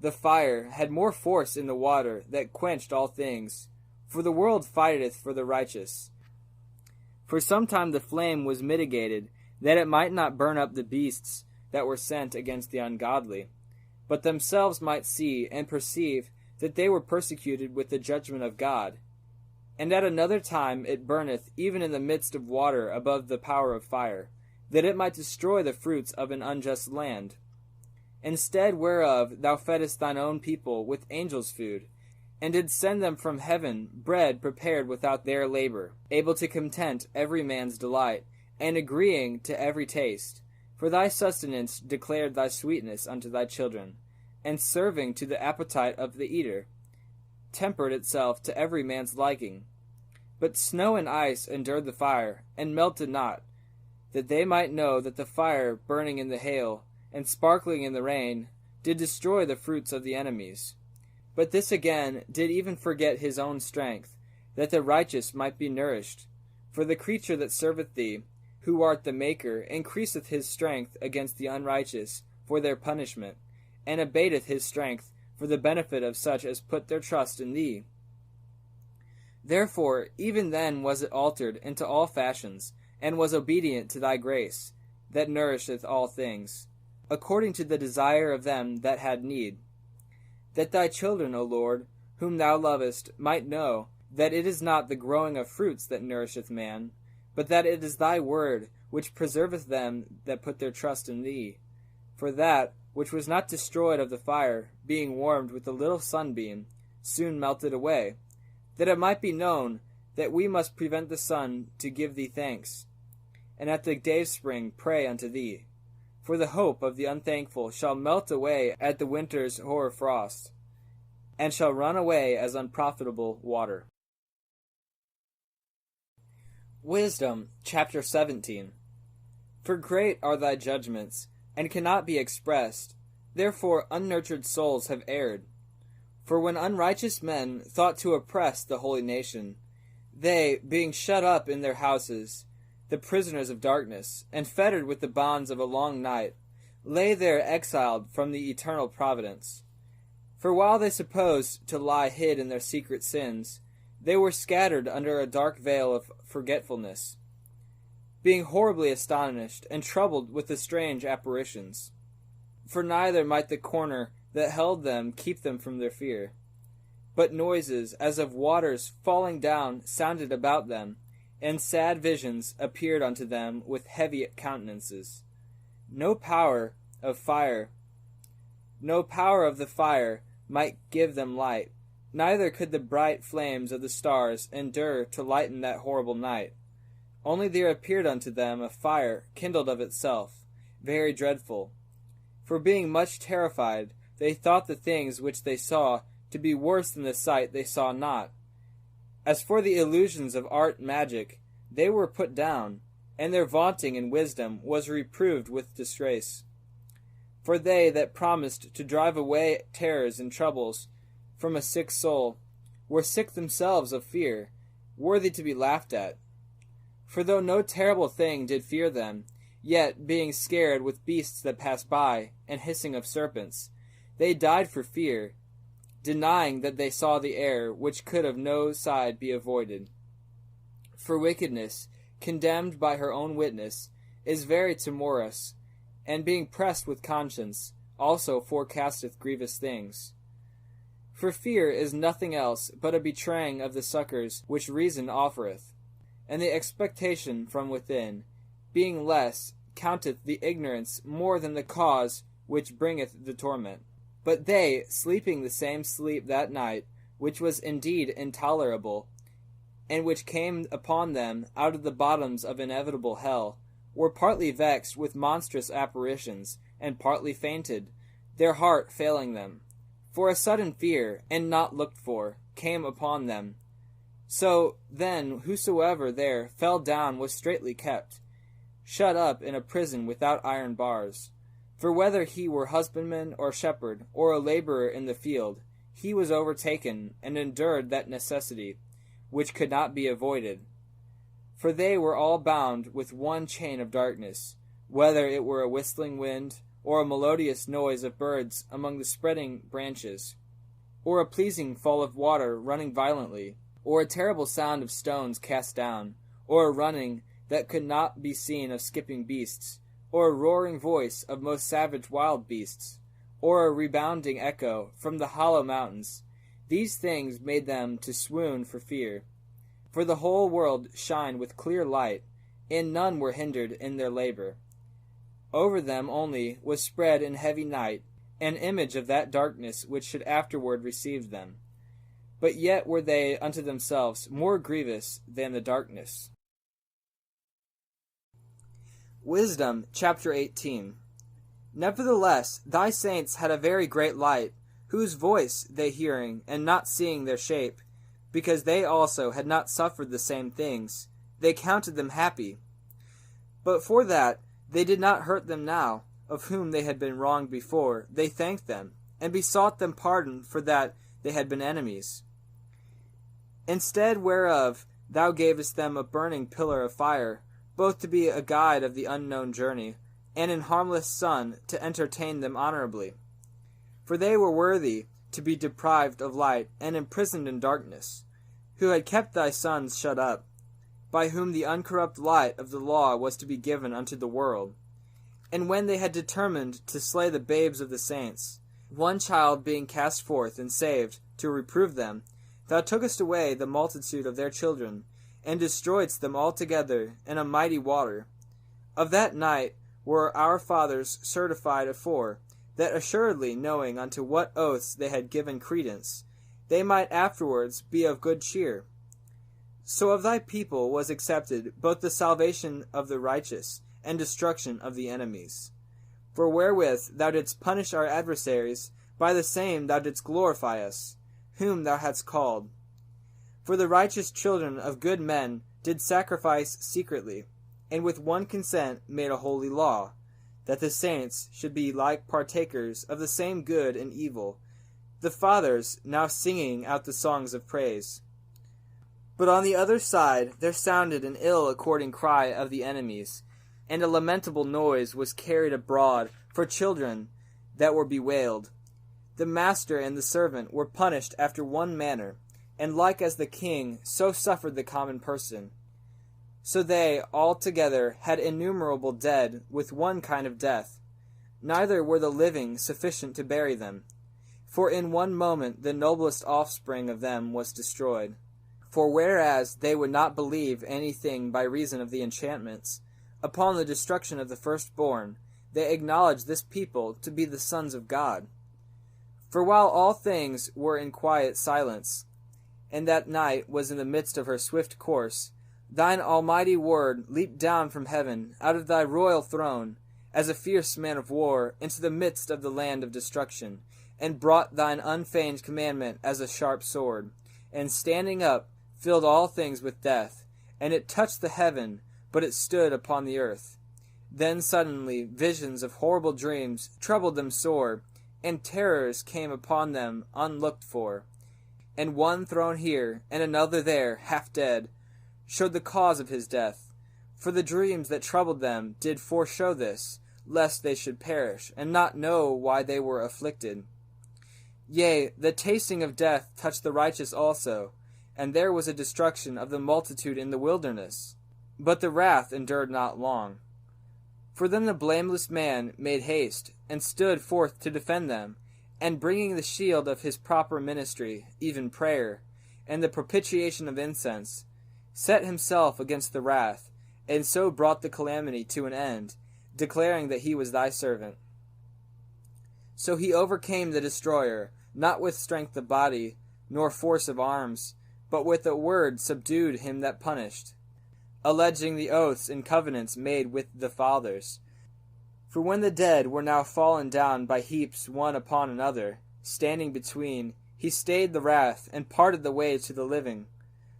The fire had more force in the water that quenched all things, for the world fighteth for the righteous. For sometime the flame was mitigated, that it might not burn up the beasts that were sent against the ungodly, but themselves might see and perceive that they were persecuted with the judgment of God. And at another time it burneth even in the midst of water above the power of fire, that it might destroy the fruits of an unjust land. Instead whereof thou feddest thine own people with angels' food, and didst send them from heaven bread prepared without their labor, able to content every man's delight, and agreeing to every taste. For thy sustenance declared thy sweetness unto thy children, and serving to the appetite of the eater, tempered itself to every man's liking. But snow and ice endured the fire, and melted not, that they might know that the fire burning in the hail, and sparkling in the rain, did destroy the fruits of the enemies. But this again did even forget his own strength, that the righteous might be nourished. For the creature that serveth thee, who art the Maker, increaseth his strength against the unrighteous for their punishment, and abateth his strength for the benefit of such as put their trust in thee. Therefore even then was it altered into all fashions, and was obedient to thy grace, that nourisheth all things, according to the desire of them that had need. That thy children, O Lord, whom thou lovest, might know that it is not the growing of fruits that nourisheth man, but that it is thy word which preserveth them that put their trust in thee. For that which was not destroyed of the fire, being warmed with a little sunbeam, soon melted away, that it might be known that we must prevent the sun to give thee thanks, and at the dayspring pray unto thee. For the hope of the unthankful shall melt away at the winter's hoar frost, and shall run away as unprofitable water. Wisdom, chapter 17. For great are thy judgments, and cannot be expressed. Therefore unnurtured souls have erred. For when unrighteous men thought to oppress the holy nation, they, being shut up in their houses, the prisoners of darkness, and fettered with the bonds of a long night, lay there exiled from the eternal providence. For while they supposed to lie hid in their secret sins, they were scattered under a dark veil of forgetfulness, being horribly astonished and troubled with the strange apparitions. For neither might the corner that held them keep them from their fear, but noises as of waters falling down sounded about them, and sad visions appeared unto them with heavy countenances. No power of the fire might give them light, neither could the bright flames of the stars endure to lighten that horrible night. Only there appeared unto them a fire kindled of itself, very dreadful. For being much terrified, they thought the things which they saw to be worse than the sight they saw not. As for the illusions of art and magic, they were put down, and their vaunting in wisdom was reproved with disgrace. For they that promised to drive away terrors and troubles from a sick soul were sick themselves of fear, worthy to be laughed at. For though no terrible thing did fear them, yet, being scared with beasts that pass by, and hissing of serpents, they died for fear, denying that they saw the air which could of no side be avoided. For wickedness, condemned by her own witness, is very timorous, and being pressed with conscience, also forecasteth grievous things. For fear is nothing else but a betraying of the succours which reason offereth, and the expectation from within, being less, counteth the ignorance more than the cause which bringeth the torment. But they, sleeping the same sleep that night, which was indeed intolerable, and which came upon them out of the bottoms of inevitable hell, were partly vexed with monstrous apparitions, and partly fainted, their heart failing them. For a sudden fear, and not looked for, came upon them. So then whosoever there fell down was straitly kept, shut up in a prison without iron bars. For whether he were husbandman or shepherd, or a laborer in the field, he was overtaken, and endured that necessity, which could not be avoided. For they were all bound with one chain of darkness, whether it were a whistling wind, or a melodious noise of birds among the spreading branches, or a pleasing fall of water running violently, or a terrible sound of stones cast down, or a running that could not be seen of skipping beasts, or a roaring voice of most savage wild beasts, or a rebounding echo from the hollow mountains. These things made them to swoon for fear. For the whole world shined with clear light, and none were hindered in their labor. Over them only was spread in heavy night an image of that darkness which should afterward receive them. But yet were they unto themselves more grievous than the darkness. Wisdom, chapter 18. Nevertheless, thy saints had a very great light, whose voice they hearing, and not seeing their shape, because they also had not suffered the same things, they counted them happy. But for that they did not hurt them now, of whom they had been wronged before, they thanked them, and besought them pardon for that they had been enemies. Instead whereof thou gavest them a burning pillar of fire, both to be a guide of the unknown journey, and an harmless sun to entertain them honorably. For they were worthy to be deprived of light and imprisoned in darkness, who had kept thy sons shut up, by whom the uncorrupt light of the law was to be given unto the world. And when they had determined to slay the babes of the saints, one child being cast forth and saved, to reprove them, thou tookest away the multitude of their children, and destroyedst them altogether in a mighty water. Of that night were our fathers certified afore, that assuredly knowing unto what oaths they had given credence, they might afterwards be of good cheer. So of thy people was accepted both the salvation of the righteous, and destruction of the enemies. For wherewith thou didst punish our adversaries, by the same thou didst glorify us, whom thou hadst called. For the righteous children of good men did sacrifice secretly, and with one consent made a holy law, that the saints should be like partakers of the same good and evil, the fathers now singing out the songs of praise. But on the other side there sounded an ill-according cry of the enemies, and a lamentable noise was carried abroad for children that were bewailed. The master and the servant were punished after one manner, and like as the king, so suffered the common person. So they all together had innumerable dead with one kind of death. Neither were the living sufficient to bury them. For in one moment the noblest offspring of them was destroyed. For whereas they would not believe anything by reason of the enchantments, upon the destruction of the firstborn, they acknowledged this people to be the sons of God. For while all things were in quiet silence, and that night was in the midst of her swift course, thine almighty word leaped down from heaven, out of thy royal throne, as a fierce man of war, into the midst of the land of destruction, and brought thine unfeigned commandment as a sharp sword, and standing up, filled all things with death, and it touched the heaven, but it stood upon the earth. Then suddenly visions of horrible dreams troubled them sore, and terrors came upon them unlooked for. And one thrown here, and another there, half dead, showed the cause of his death. For the dreams that troubled them did foreshow this, lest they should perish, and not know why they were afflicted. Yea, the tasting of death touched the righteous also, and there was a destruction of the multitude in the wilderness. But the wrath endured not long. For then the blameless man made haste, and stood forth to defend them, and bringing the shield of his proper ministry, even prayer, and the propitiation of incense, set himself against the wrath, and so brought the calamity to an end, declaring that he was thy servant. So he overcame the destroyer, not with strength of body, nor force of arms, but with a word subdued him that punished, alleging the oaths and covenants made with the fathers. For when the dead were now fallen down by heaps one upon another, standing between, he stayed the wrath, and parted the way to the living.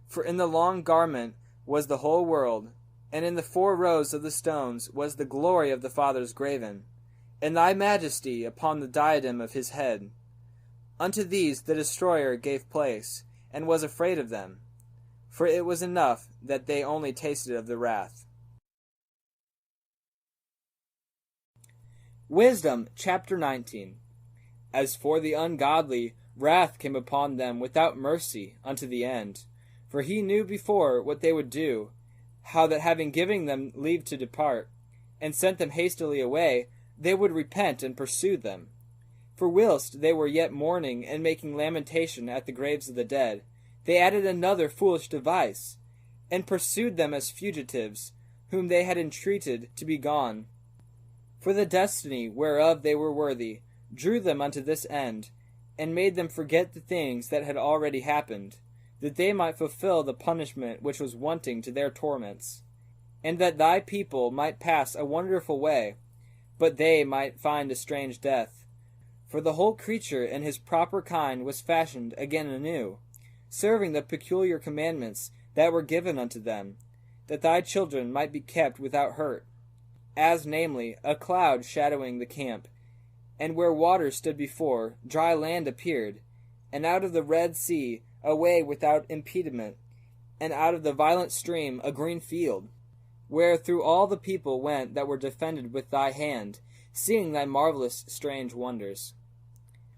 For in the long garment was the whole world, and in the 4 rows of the stones was the glory of the fathers graven, and thy majesty upon the diadem of his head. Unto these the destroyer gave place, and was afraid of them. For it was enough that they only tasted of the wrath. Wisdom, chapter 19. As for the ungodly, wrath came upon them without mercy unto the end. For he knew before what they would do, how that having given them leave to depart, and sent them hastily away, they would repent and pursue them. For whilst they were yet mourning and making lamentation at the graves of the dead, they added another foolish device, and pursued them as fugitives, whom they had entreated to be gone. For the destiny whereof they were worthy drew them unto this end, and made them forget the things that had already happened, that they might fulfill the punishment which was wanting to their torments, and that thy people might pass a wonderful way, but they might find a strange death. For the whole creature in his proper kind was fashioned again anew, serving the peculiar commandments that were given unto them, that thy children might be kept without hurt, as namely a cloud shadowing the camp, and where water stood before, dry land appeared, and out of the Red Sea a way without impediment, and out of the violent stream a green field, where through all the people went that were defended with thy hand, seeing thy marvelous strange wonders.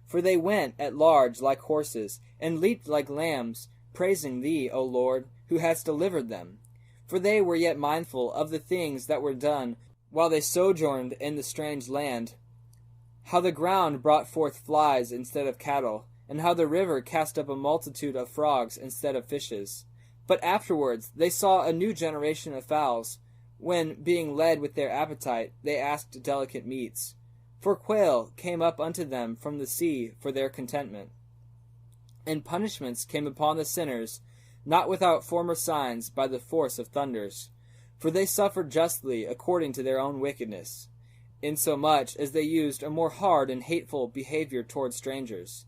For they went at large like horses, and leaped like lambs, praising thee, O Lord, who hast delivered them. For they were yet mindful of the things that were done while they sojourned in the strange land, how the ground brought forth flies instead of cattle, and how the river cast up a multitude of frogs instead of fishes. But afterwards they saw a new generation of fowls, when, being led with their appetite, they asked delicate meats. For quail came up unto them from the sea for their contentment. And punishments came upon the sinners, not without former signs by the force of thunders. For they suffered justly according to their own wickedness, insomuch as they used a more hard and hateful behavior toward strangers.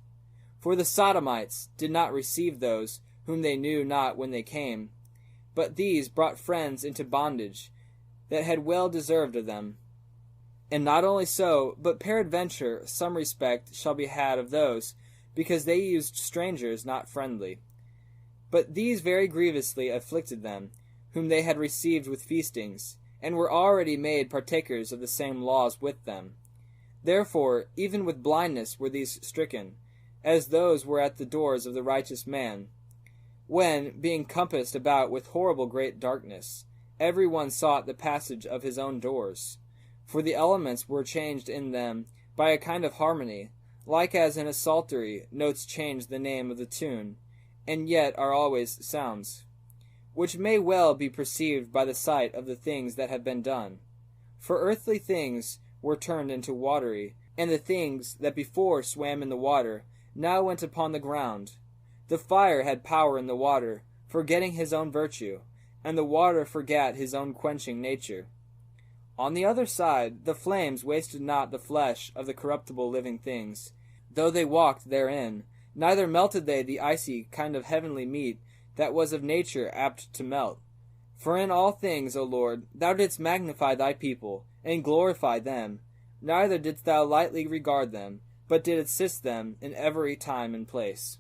For the Sodomites did not receive those whom they knew not when they came, but these brought friends into bondage that had well deserved of them. And not only so, but peradventure some respect shall be had of those, because they used strangers not friendly. But these very grievously afflicted them, whom they had received with feastings, and were already made partakers of the same laws with them. Therefore, even with blindness were these stricken, as those were at the doors of the righteous man, when, being compassed about with horrible great darkness, every one sought the passage of his own doors. For the elements were changed in them by a kind of harmony, like as in a psaltery notes change the name of the tune, and yet are always sounds, which may well be perceived by the sight of the things that have been done. For earthly things were turned into watery, and the things that before swam in the water now went upon the ground. The fire had power in the water, forgetting his own virtue, and the water forgat his own quenching nature. On the other side, the flames wasted not the flesh of the corruptible living things, though they walked therein, neither melted they the icy kind of heavenly meat that was of nature apt to melt. For in all things, O Lord, thou didst magnify thy people, and glorify them, neither didst thou lightly regard them, but did assist them in every time and place.